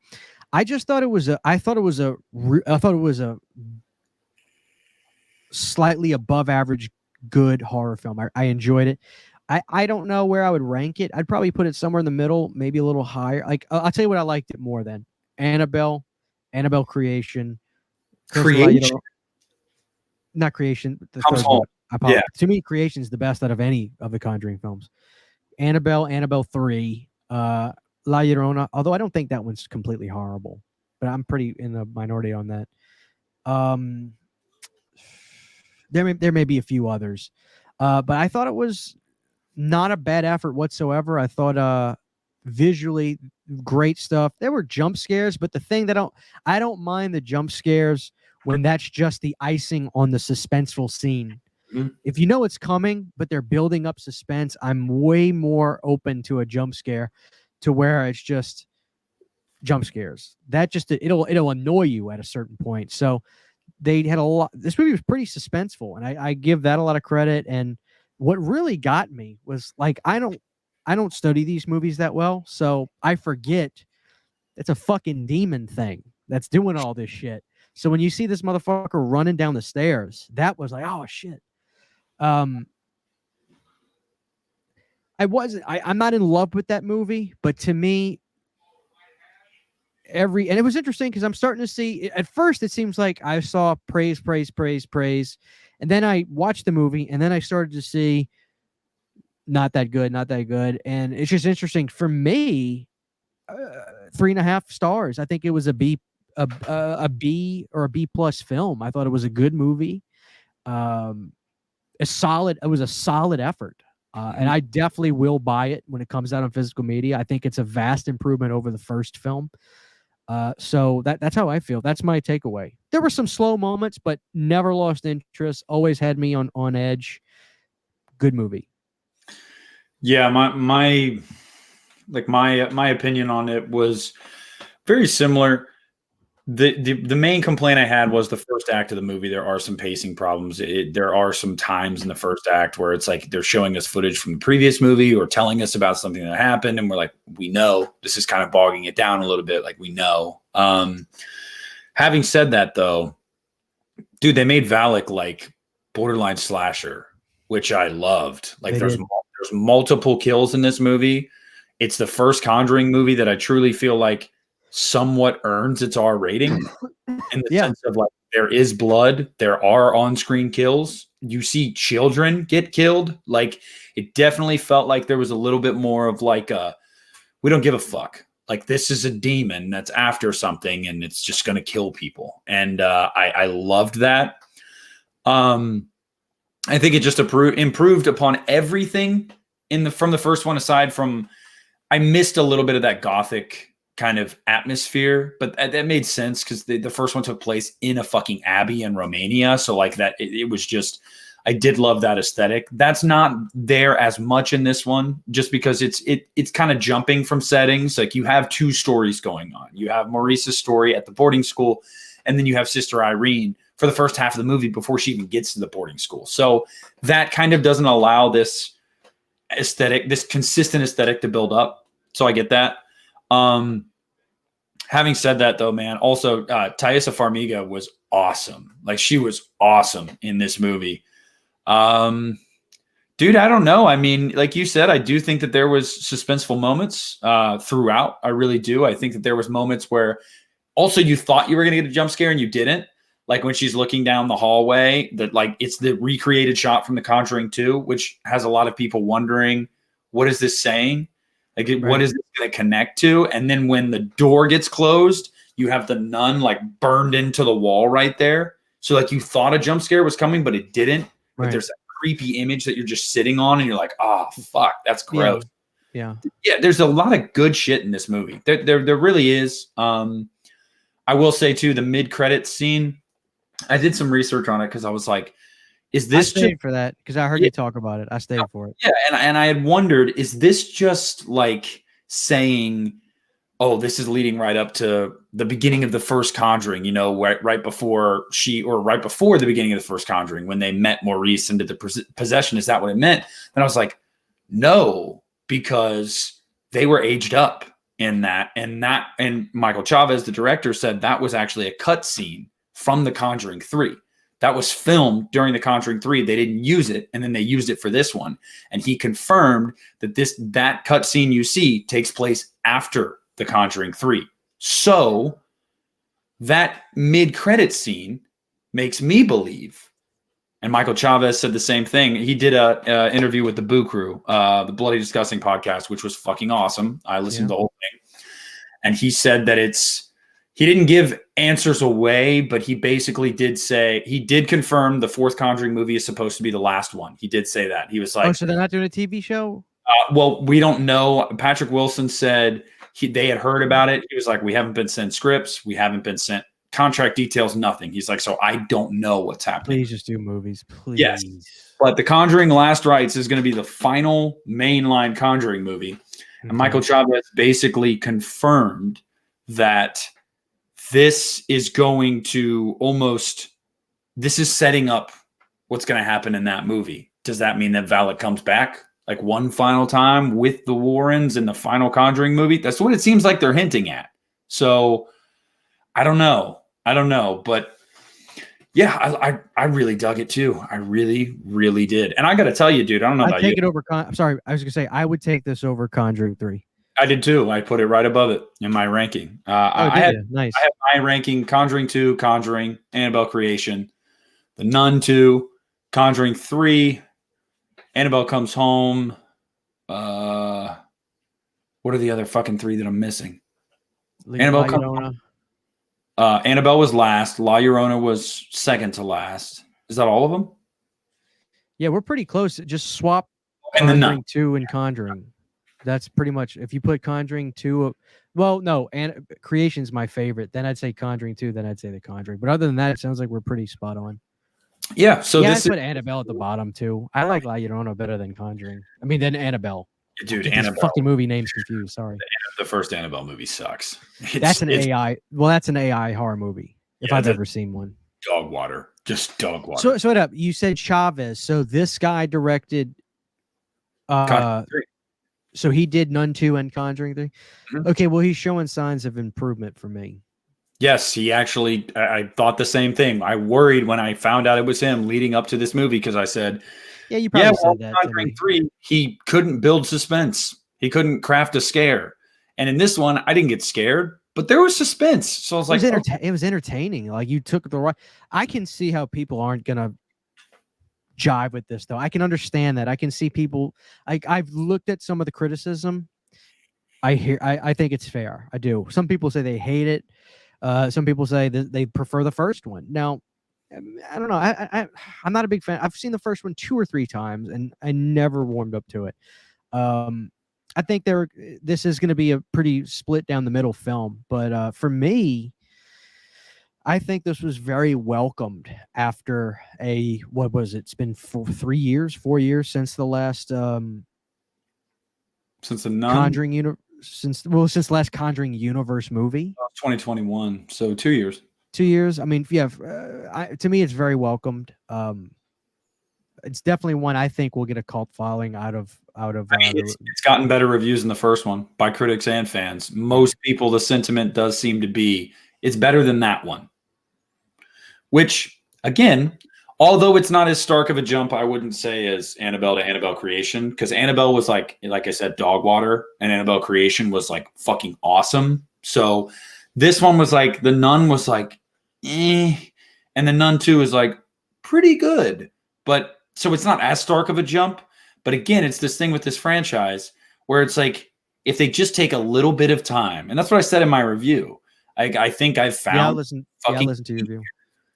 I just thought it was a. I thought it was a slightly above average good horror film. I enjoyed it. I don't know where I would rank it. I'd probably put it somewhere in the middle, maybe a little higher. Like I'll tell you what I liked it more than Annabelle, Annabelle Creation, Curse of La Creation Llorona. Not Creation, the comes third one. home. I apologize. Yeah. To me, Creation is the best out of any of the Conjuring films. Annabelle, Annabelle 3, La Llorona, although I don't think that one's completely horrible, but I'm pretty in the minority on that. There may be a few others, but I thought it was not a bad effort whatsoever. I thought visually great stuff. There were jump scares, but the thing that I don't mind the jump scares when that's just the icing on the suspenseful scene. Mm-hmm. If you know it's coming, but they're building up suspense, I'm way more open to a jump scare to where it's just jump scares. That just it'll annoy you at a certain point. So they had a lot. This movie was pretty suspenseful, and I give that a lot of credit. And what really got me was like I don't study these movies that well, so I forget it's a fucking demon thing that's doing all this shit. So when you see this motherfucker running down the stairs, that was like, oh shit. I'm not in love with that movie, but to me, and it was interesting because I'm starting to see, at first it seems like I saw praise, and then I watched the movie, and then I started to see not that good, and it's just interesting for me. 3.5 stars. I think it was a B or a B plus film. I thought it was a good movie. It was a solid effort. And I definitely will buy it when it comes out on physical media. I think it's a vast improvement over the first film. So that's how I feel. That's my takeaway. There were some slow moments, but never lost interest. Always had me on edge. Good movie. Yeah, my opinion on it was very similar. The main complaint I had was the first act of the movie. There are some pacing problems. There are some times in the first act where it's like they're showing us footage from the previous movie or telling us about something that happened, and we're like, we know. This is kind of bogging it down a little bit. Like, we know. Having said that, though, dude, they made Valak like borderline slasher, which I loved. Like, there's multiple kills in this movie. It's the first Conjuring movie that I truly feel like somewhat earns its R rating in the sense of like there is blood, there are on-screen kills, you see children get killed. Like, it definitely felt like there was a little bit more of like we don't give a fuck. Like, this is a demon that's after something and it's just going to kill people. And I loved that. I think it just improved upon everything from the first one, aside from I missed a little bit of that gothic kind of atmosphere, but that made sense because the first one took place in a fucking abbey in Romania. So like that, it was just, I did love that aesthetic. That's not there as much in this one, just because it's kind of jumping from settings. Like, you have two stories going on. You have Maurice's story at the boarding school, and then you have Sister Irene for the first half of the movie before she even gets to the boarding school. So that kind of doesn't allow this aesthetic, this consistent aesthetic to build up. So I get that. Having said that, though, man, also Thaisa Farmiga was awesome. Like, she was awesome in this movie. Dude, I don't know. I mean, like you said, I do think that there was suspenseful moments throughout. I really do. I think that there was moments where also you thought you were going to get a jump scare and you didn't. Like when she's looking down the hallway, that like it's the recreated shot from The Conjuring 2, which has a lot of people wondering, what is this saying? Like, what is this going to connect to? And then when the door gets closed, you have the nun like burned into the wall right there. So like you thought a jump scare was coming, but it didn't. But there's a creepy image that you're just sitting on and you're like, oh, fuck, that's gross. Yeah. There's a lot of good shit in this movie. There really is. I will say too, the mid-credits scene, I did some research on it because I was like, is I this stayed for that because I heard you talk about it. I stayed for it. Yeah, and I had wondered, is this just like saying, oh, this is leading right up to the beginning of the first Conjuring, you know, right before right before the beginning of the first Conjuring, when they met Maurice into the possession, is that what it meant? And I was like, no, because they were aged up in that, and Michael Chavez, the director, said that was actually a cut scene from The Conjuring 3. That was filmed during The Conjuring 3. They didn't use it, and then they used it for this one. And he confirmed that that cut scene you see takes place after The Conjuring 3. So that mid-credit scene makes me believe, and Michael Chavez said the same thing. He did a interview with the Boo Crew, the Bloody Disgusting podcast, which was fucking awesome. I listened to the whole thing. And he said that he didn't give answers away, but he basically did say, he did confirm the fourth Conjuring movie is supposed to be the last one. He did say that. He was like, oh, so they're not doing a TV show? Well, we don't know. Patrick Wilson said they had heard about it. He was like, we haven't been sent scripts. We haven't been sent contract details, nothing. He's like, so I don't know what's happening. Please just do movies, please. Yes. But The Conjuring Last Rites is going to be the final mainline Conjuring movie. Mm-hmm. And Michael Chavez basically confirmed that this is going to this is setting up what's going to happen in that movie. Does that mean that Valak comes back like one final time with the Warrens in the final Conjuring movie? That's what it seems like they're hinting at. So I don't know. But yeah, I really dug it too. I really, really did. And I got to tell you, dude, I don't know about you. I'm sorry. I was going to say, I would take this over Conjuring 3. I did too. I put it right above it in my ranking. Nice. I have my ranking: Conjuring 2, Conjuring, Annabelle Creation, The Nun II, Conjuring 3, Annabelle Comes Home. What are the other fucking 3 that I'm missing? Annabelle Comes Home. Annabelle was last. La Llorona was second to last. Is that all of them? Yeah, we're pretty close. Just swap Conjuring 2 and Conjuring. That's pretty much, if you put Conjuring 2, well, no, and Creation's my favorite. Then I'd say Conjuring 2, then I'd say The Conjuring. But other than that, it sounds like we're pretty spot on. Yeah, so I put Annabelle at the bottom too. I like La Llorona better than Conjuring. I mean, then Annabelle. Dude, Annabelle. Fucking movie names confused. Sorry. The first Annabelle movie sucks. That's an AI horror movie if I've ever seen one. Dog water, just dog water. So wait up. You said Chavez. So this guy directed. So he did Nun II and Conjuring 3. Mm-hmm. Okay, well, he's showing signs of improvement for me. Yes, he actually, I thought the same thing. I worried when I found out it was him leading up to this movie because I said, yeah, you probably said that. Conjuring 3, he couldn't build suspense. He couldn't craft a scare. And in this one, I didn't get scared, but there was suspense. So I was like, it was entertaining. Like you took the right. I can see how people aren't going to jive with this, though. I can understand that. I can see people, I've looked at some of the criticism. I think it's fair. I do. Some people say they hate it. Some people say that they prefer the first one. Now, I don't know. I'm not a big fan. I've seen the first one 2 or 3 times, and I never warmed up to it. I think this is going to be a pretty split down the middle film. But for me, I think this was very welcomed after what was it? It's been 4 years since the last since the Nun? Conjuring Universe. Since the last Conjuring Universe movie. 2021, so 2 years. 2 years. I mean, yeah. To me, it's very welcomed. It's definitely one I think will get a cult following out of. It's gotten better reviews than the first one by critics and fans. Most people, the sentiment does seem to be it's better than that one. Which, again, although it's not as stark of a jump, I wouldn't say as Annabelle to Annabelle Creation, because Annabelle was like I said, dog water, and Annabelle Creation was like fucking awesome. So this one was like, the Nun was like, and the Nun II is like pretty good. But so it's not as stark of a jump. But again, it's this thing with this franchise where it's like, if they just take a little bit of time, and that's what I said in my review. I think I've found. Yeah, listen to your review.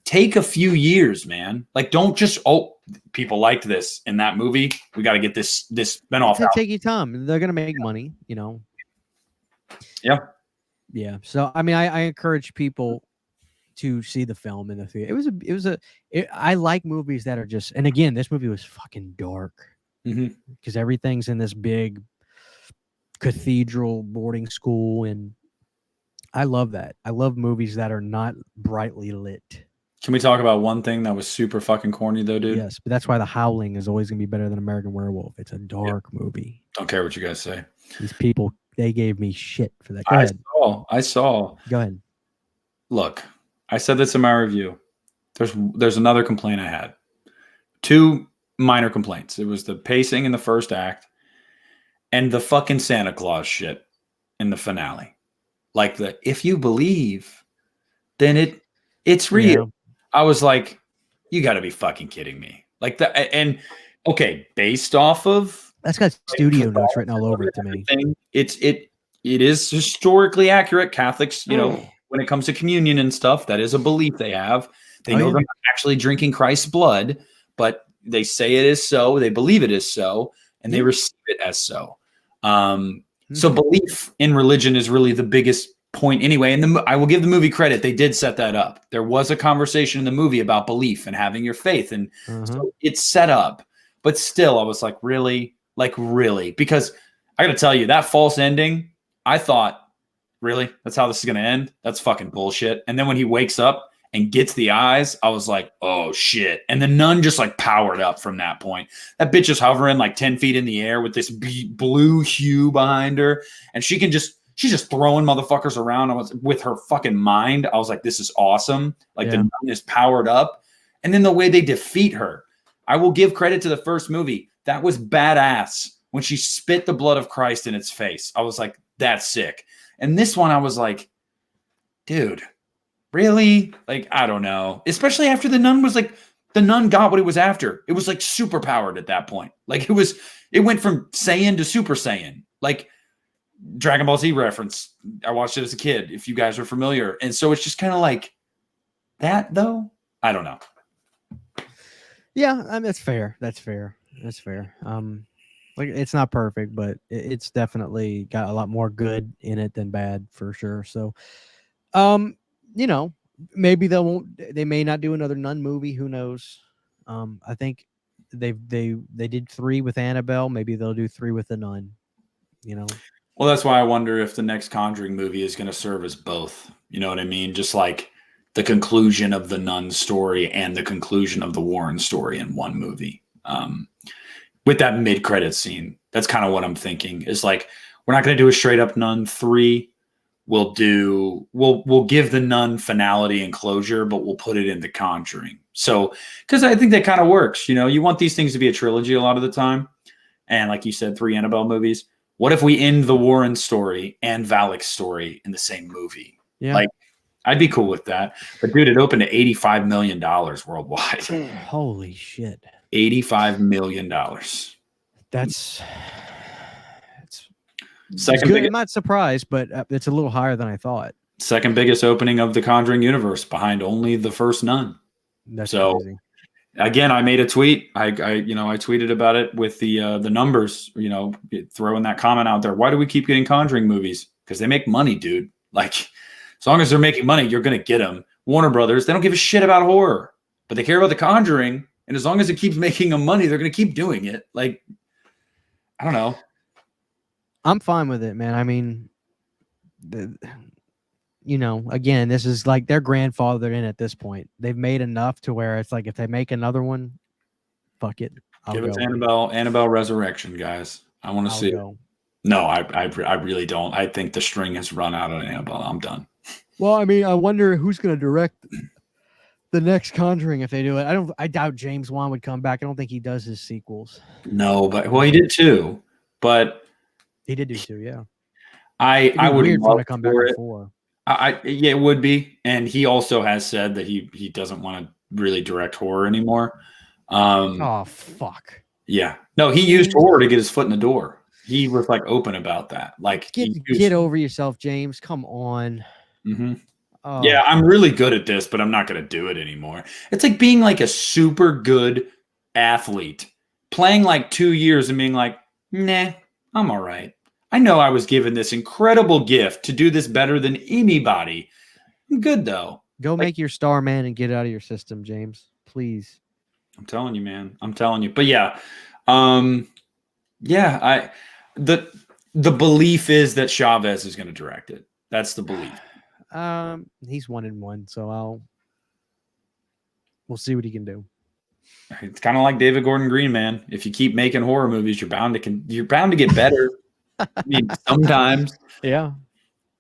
Take a few years, man. Like, don't just, people liked this in that movie. We got to get this spinoff out. Take your time. They're going to make money, you know. Yeah. Yeah. So, I mean, I encourage people to see the film in the theater. I like movies that are just, and again, this movie was fucking dark because everything's in this big cathedral boarding school, and I love that. I love movies that are not brightly lit. Can we talk about one thing that was super fucking corny though, dude? Yes, but that's why The Howling is always gonna be better than American Werewolf. It's a dark movie. Don't care what you guys say. These people, they gave me shit for that. Go ahead. I saw. Go ahead. Look, I said this in my review. There's another complaint I had. 2 minor complaints. It was the pacing in the first act and the fucking Santa Claus shit in the finale. Like if you believe, then it's real. Yeah. I was like, you got to be fucking kidding me. Like that. And okay, based off of that's got studio notes written all over it to me. It is historically accurate. Catholics, you know, when it comes to communion and stuff, that is a belief they have. They know they're not actually drinking Christ's blood, but they say it is so. They believe it is so, and they receive it as so. So belief in religion is really the biggest point anyway. And I will give the movie credit. They did set that up. There was a conversation in the movie about belief and having your faith. And so it's set up. But still, I was like, really? Like, really? Because I got to tell you, that false ending, I thought, really? That's how this is going to end? That's fucking bullshit. And then when he wakes up and gets the eyes, I was like, oh, shit. And the nun just like powered up from that point. That bitch is hovering like 10 feet in the air with this blue hue behind her. And she's just throwing motherfuckers around. I was with her fucking mind. I was like, this is awesome. Like the nun is powered up. And then the way they defeat her, I will give credit to the first movie. That was badass when she spit the blood of Christ in its face. I was like, that's sick. And this one, I was like, dude, really? Like, I don't know. Especially after the nun was like, the nun got what it was after. It was like super powered at that point. Like it went from Saiyan to Super Saiyan. Like Dragon Ball Z reference. I watched it as a kid, if you guys are familiar. And so it's just kind of like that, though. I don't know. Yeah, I mean, that's fair. That's fair. Like it's not perfect, but it's definitely got a lot more good in it than bad for sure. So, you know, maybe they may not do another Nun movie. Who knows? I think they did 3 with Annabelle. Maybe they'll do 3 with the Nun. You know. Well, that's why I wonder if the next Conjuring movie is going to serve as both. You know what I mean? Just like the conclusion of the Nun story and the conclusion of the Warren story in one movie. With that mid-credit scene, that's kind of what I'm thinking. Is like we're not going to do a straight up Nun 3. We'll give the Nun finality and closure, but we'll put it in the Conjuring. So, because I think that kind of works. You know, you want these things to be a trilogy a lot of the time, and like you said, 3 Annabelle movies. What if we end the Warren story and Valak's story in the same movie? Yeah, like I'd be cool with that. But dude, it opened to $85 million worldwide. Holy shit. $85 million. That's second good. biggest, I'm not surprised, but it's a little higher than I thought. Second biggest opening of the Conjuring universe, behind only the first Nun. That's so crazy. Again, I made a tweet. I tweeted about it with the numbers. You know, throwing that comment out there. Why do we keep getting Conjuring movies? Because they make money, dude. Like, as long as they're making money, you're gonna get them. Warner Brothers, they don't give a shit about horror, but they care about the Conjuring. And as long as it keeps making them money, they're going to keep doing it. Like, I don't know. I'm fine with it, man. I mean, you know, again, this is like their grandfathered in at this point. They've made enough to where it's like if they make another one, fuck it. Give us Annabelle Resurrection, guys. I want to see it. No, I really don't. I think the string has run out on Annabelle. I'm done. Well, I mean, I wonder who's going to direct the next Conjuring if they do it. I doubt James Wan would come back. I don't think he does his sequels. No, but he did too. But he did do 2, yeah. I would weird love to come back before. Yeah, it would be. And he also has said that he doesn't want to really direct horror anymore. Oh fuck. Yeah. No, he used horror to get his foot in the door. He was like open about that. Like get over yourself, James. Come on. Mm-hmm. Oh. Yeah, I'm really good at this, but I'm not going to do it anymore. It's like being like a super good athlete, playing like 2 years and being like, nah, I'm all right. I know I was given this incredible gift to do this better than anybody. I'm good though. Go make your Starman and get it out of your system, James. Please. I'm telling you, man. I'm telling you. But yeah, yeah. The belief is that Chavez is going to direct it. That's the belief. He's 1-1, so we'll see what he can do. It's kind of like David Gordon Green, man. If you keep making horror movies, you're bound to get better. I mean, sometimes. Yeah.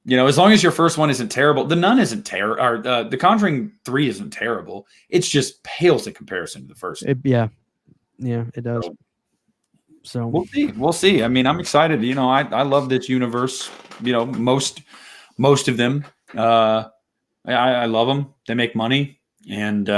You know, as long as your first one isn't terrible, The Nun isn't terrible, or The Conjuring 3 isn't terrible. It's just pales in comparison to the first. Yeah, it does. So we'll see. I mean, I'm excited. You know, I love this universe. You know, most of them. I love them. They make money, and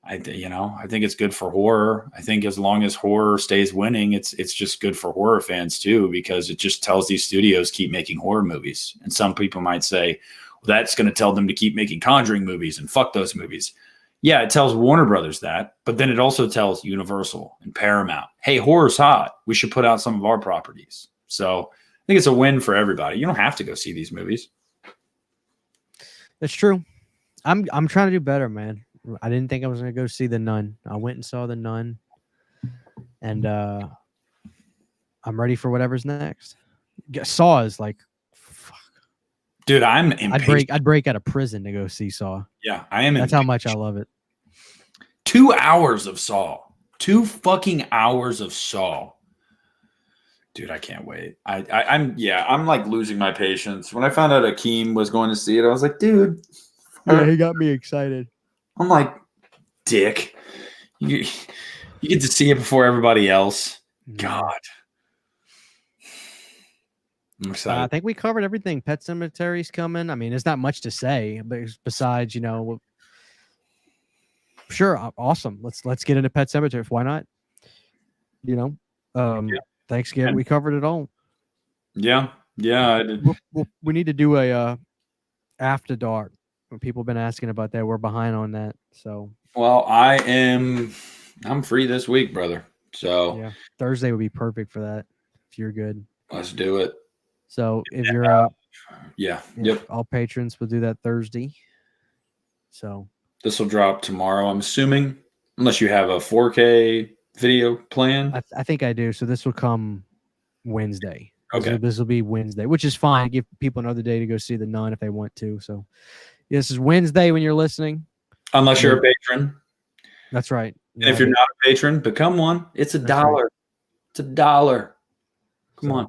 I think it's good for horror. I think as long as horror stays winning, it's just good for horror fans too, because it just tells these studios keep making horror movies. And some people might say, well, that's going to tell them to keep making Conjuring movies and fuck those movies. Yeah, it tells Warner Brothers that, but then it also tells Universal and Paramount, hey, horror's hot. We should put out some of our properties. So I think it's a win for everybody. You don't have to go see these movies. That's true. I'm trying to do better, man. I didn't think I was going to go see The Nun. I went and saw The Nun, and I'm ready for whatever's next. Saw is like, fuck. Dude, I'm impatient. I'd break out of prison to go see Saw. Yeah, I am. That's how much I love it. 2 hours of Saw. 2 fucking hours of Saw. Dude, I can't wait. I'm like losing my patience. When I found out Akeem was going to see it, I was like, dude. Yeah, he got me excited. I'm like, dick. You get to see it before everybody else. God. I'm excited. I think we covered everything. Pet Cemetery's coming. I mean, there's not much to say, but besides, sure, awesome. Let's get into Pet Cemetery. Why not? Thanksgiving, we covered it all. Yeah. I did. We need to do a after dark. People have been asking about that. We're behind on that. So, well, I'm free this week, brother. So yeah, Thursday would be perfect for that. If you're good, let's do it. So if you're yep, all patrons will do that Thursday. So this will drop tomorrow, I'm assuming, unless you have a 4K video plan. I think I do. So this will come Wednesday. Okay, this will be Wednesday, which is fine. Give people another day to go see The Nun if they want to. So this is Wednesday when you're listening. Unless you're a patron. That's right. And if you're not a patron, become one. It's $1. Right. It's $1. Come on.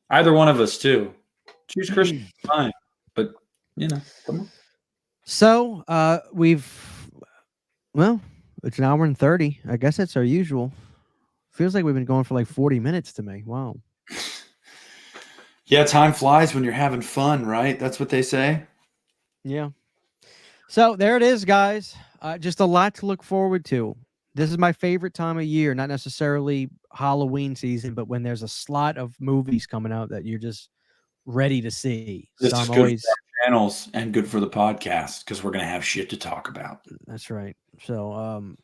Either one of us too. Choose Christian, fine. But come on. So it's an hour and 30. I guess that's our usual. Feels like we've been going for like 40 minutes to me. Wow. Yeah, time flies when you're having fun, right? That's what they say. Yeah. So there it is, guys. Just a lot to look forward to. This is my favorite time of year, not necessarily Halloween season, but when there's a slot of movies coming out that you're just ready to see. This is good for our channels and good for the podcast because we're going to have shit to talk about. That's right. So,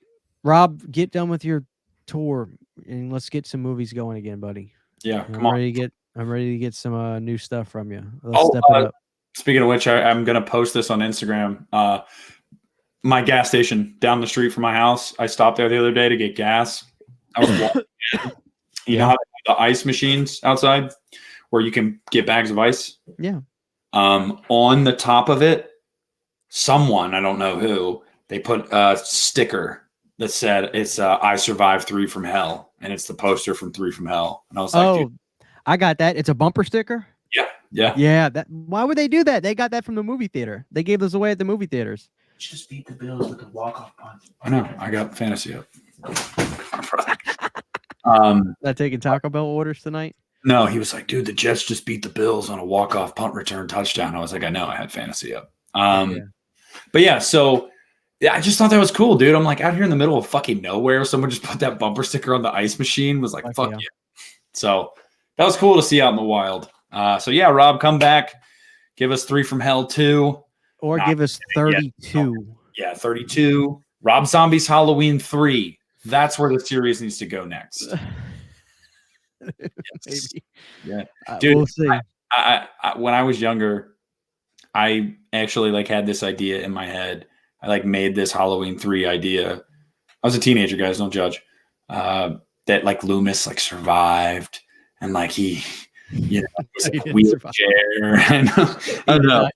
Rob, get done with your tour and let's get some movies going again, buddy. Yeah, come on. I'm ready to get some new stuff from you. Let's step it up. Speaking of which, I'm going to post this on Instagram. My gas station down the street from my house. I stopped there the other day to get gas. I was walking in. You know how the ice machines outside where you can get bags of ice? Yeah. On the top of it, someone, I don't know who, they put a sticker that said it's I survived 3 from hell. And it's the poster from 3 from hell. And I was like, dude. I got that. It's a bumper sticker? Yeah. Why would they do that? They got that from the movie theater. They gave those away at the movie theaters. Just beat the Bills with a walk-off punch. I know. I got fantasy up. Not taking Taco Bell orders tonight? No, he was like, dude, the Jets just beat the Bills on a walk-off punt return touchdown. I was like, I know. I had fantasy up. But yeah, so I just thought that was cool, dude. I'm like out here in the middle of fucking nowhere. Someone just put that bumper sticker on the ice machine. Was like, fuck yeah. So that was cool to see out in the wild. So yeah, Rob, come back. Give us 3 from Hell 2. Or give us 32. Yeah, 32. Rob Zombie's Halloween 3. That's where the series needs to go next. Maybe. Yeah. Dude, we'll see. I when I was younger, I actually like had this idea in my head. I like made this Halloween 3 idea. I was a teenager, guys, don't judge. That like Loomis like survived and like he, you know, he's in a wheelchair. I don't know.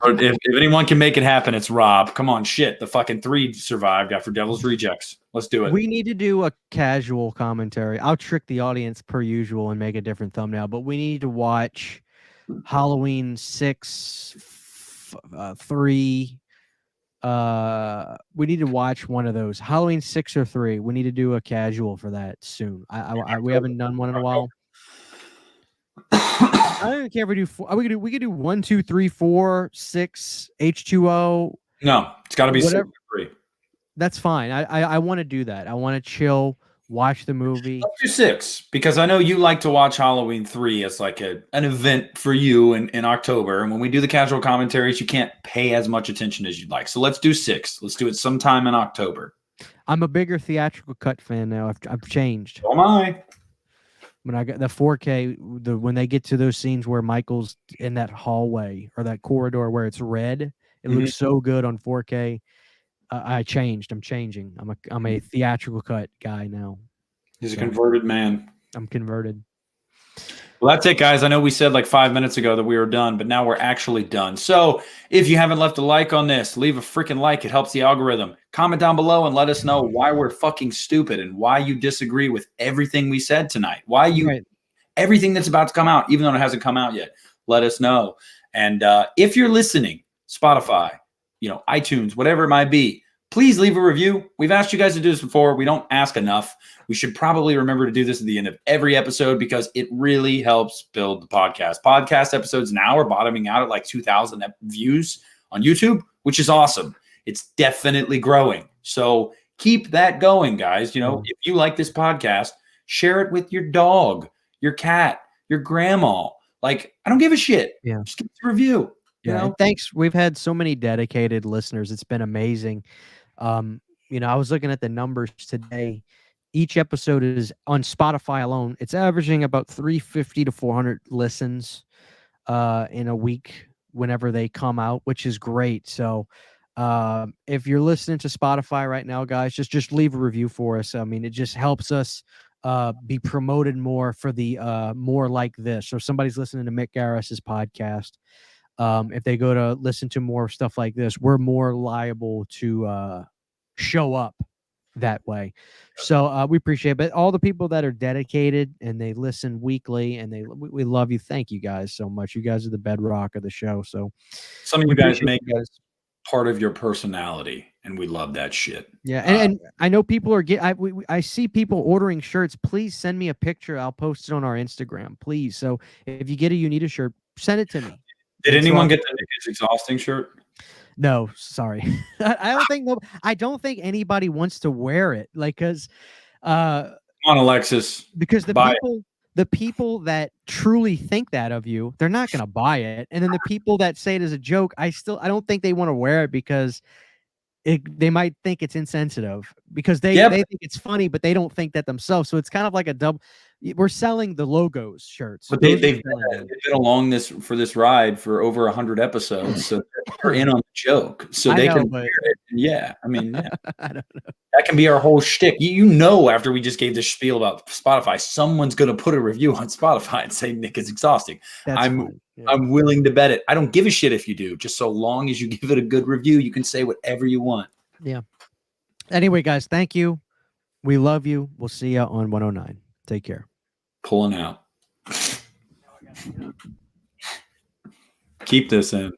If anyone can make it happen, it's Rob. Come on, shit. The fucking 3 survived after Devil's Rejects. Let's do it. We need to do a casual commentary. I'll trick the audience per usual and make a different thumbnail, but we need to watch Halloween 6, 3. We need to watch one of those. Halloween 6 or 3. We need to do a casual for that soon. We haven't done one in a while. I don't care if we do 4. We could do 1, 2, 3, 4, 6, H2O. No, it's got to be 6 or 3. That's fine. I want to do that. I want to chill, watch the movie. Let's do 6 because I know you like to watch Halloween 3 as like an event for you in October. And when we do the casual commentaries, you can't pay as much attention as you'd like. So let's do 6. Let's do it sometime in October. I'm a bigger theatrical cut fan now. I've changed. Oh my. When I got the 4K, when they get to those scenes where Michael's in that hallway or that corridor where it's red, it looks so good on 4K. I changed. I'm changing. I'm a theatrical cut guy now. He's a converted man. I'm converted. Well, that's it, guys. I know we said like 5 minutes ago that we were done, but now we're actually done. So if you haven't left a like on this, leave a freaking like. It helps the algorithm. Comment down below and let us know why we're fucking stupid and why you disagree with everything we said tonight. Why you everything that's about to come out, even though it hasn't come out yet. Let us know. And if you're listening, Spotify, iTunes, whatever it might be, please leave a review. We've asked you guys to do this before. We don't ask enough. We should probably remember to do this at the end of every episode because it really helps build the podcast. Podcast episodes now are bottoming out at like 2,000 views on YouTube, which is awesome. It's definitely growing. So keep that going, guys. If you like this podcast, share it with your dog, your cat, your grandma. Like, I don't give a shit. Yeah. Just give us a review. Yeah. Thanks. We've had so many dedicated listeners. It's been amazing. I was looking at the numbers today. Each episode is on Spotify alone. It's averaging about 350 to 400 listens in a week whenever they come out, which is great. So if you're listening to Spotify right now, guys, just leave a review for us. I mean, it just helps us be promoted more for the more like this. So if somebody's listening to Mick Garris's podcast, if they go to listen to more stuff like this, we're more liable to show up that way. So we appreciate it. But all the people that are dedicated and they listen weekly and we love you. Thank you guys so much. You guys are the bedrock of the show. So some of you guys make part of your personality, and we love that shit. Yeah, and I know people are I see people ordering shirts. Please send me a picture. I'll post it on our Instagram, please. So if you get a Uneeda shirt, send it to me. Did anyone get the Nick is Exhausting shirt? No, sorry. I don't think anybody wants to wear it. Like, because come on, Alexis. Because the people that truly think that of you, they're not gonna buy it. And then the people that say it as a joke, I don't think they want to wear it because they might think it's insensitive because they think it's funny, but they don't think that themselves. So it's kind of like a double. We're selling the logos shirts, but they've been along for this ride for over 100 episodes, so they're in on the joke, so they can wear it. Yeah, I mean, yeah. I don't know. That can be our whole shtick. After we just gave this spiel about Spotify, someone's going to put a review on Spotify and say Nick is exhausting. I'm willing to bet it. I don't give a shit if you do, just so long as you give it a good review. You can say whatever you want. Yeah. Anyway, guys, thank you. We love you. We'll see you on 109. Take care. Pulling out. Keep this in.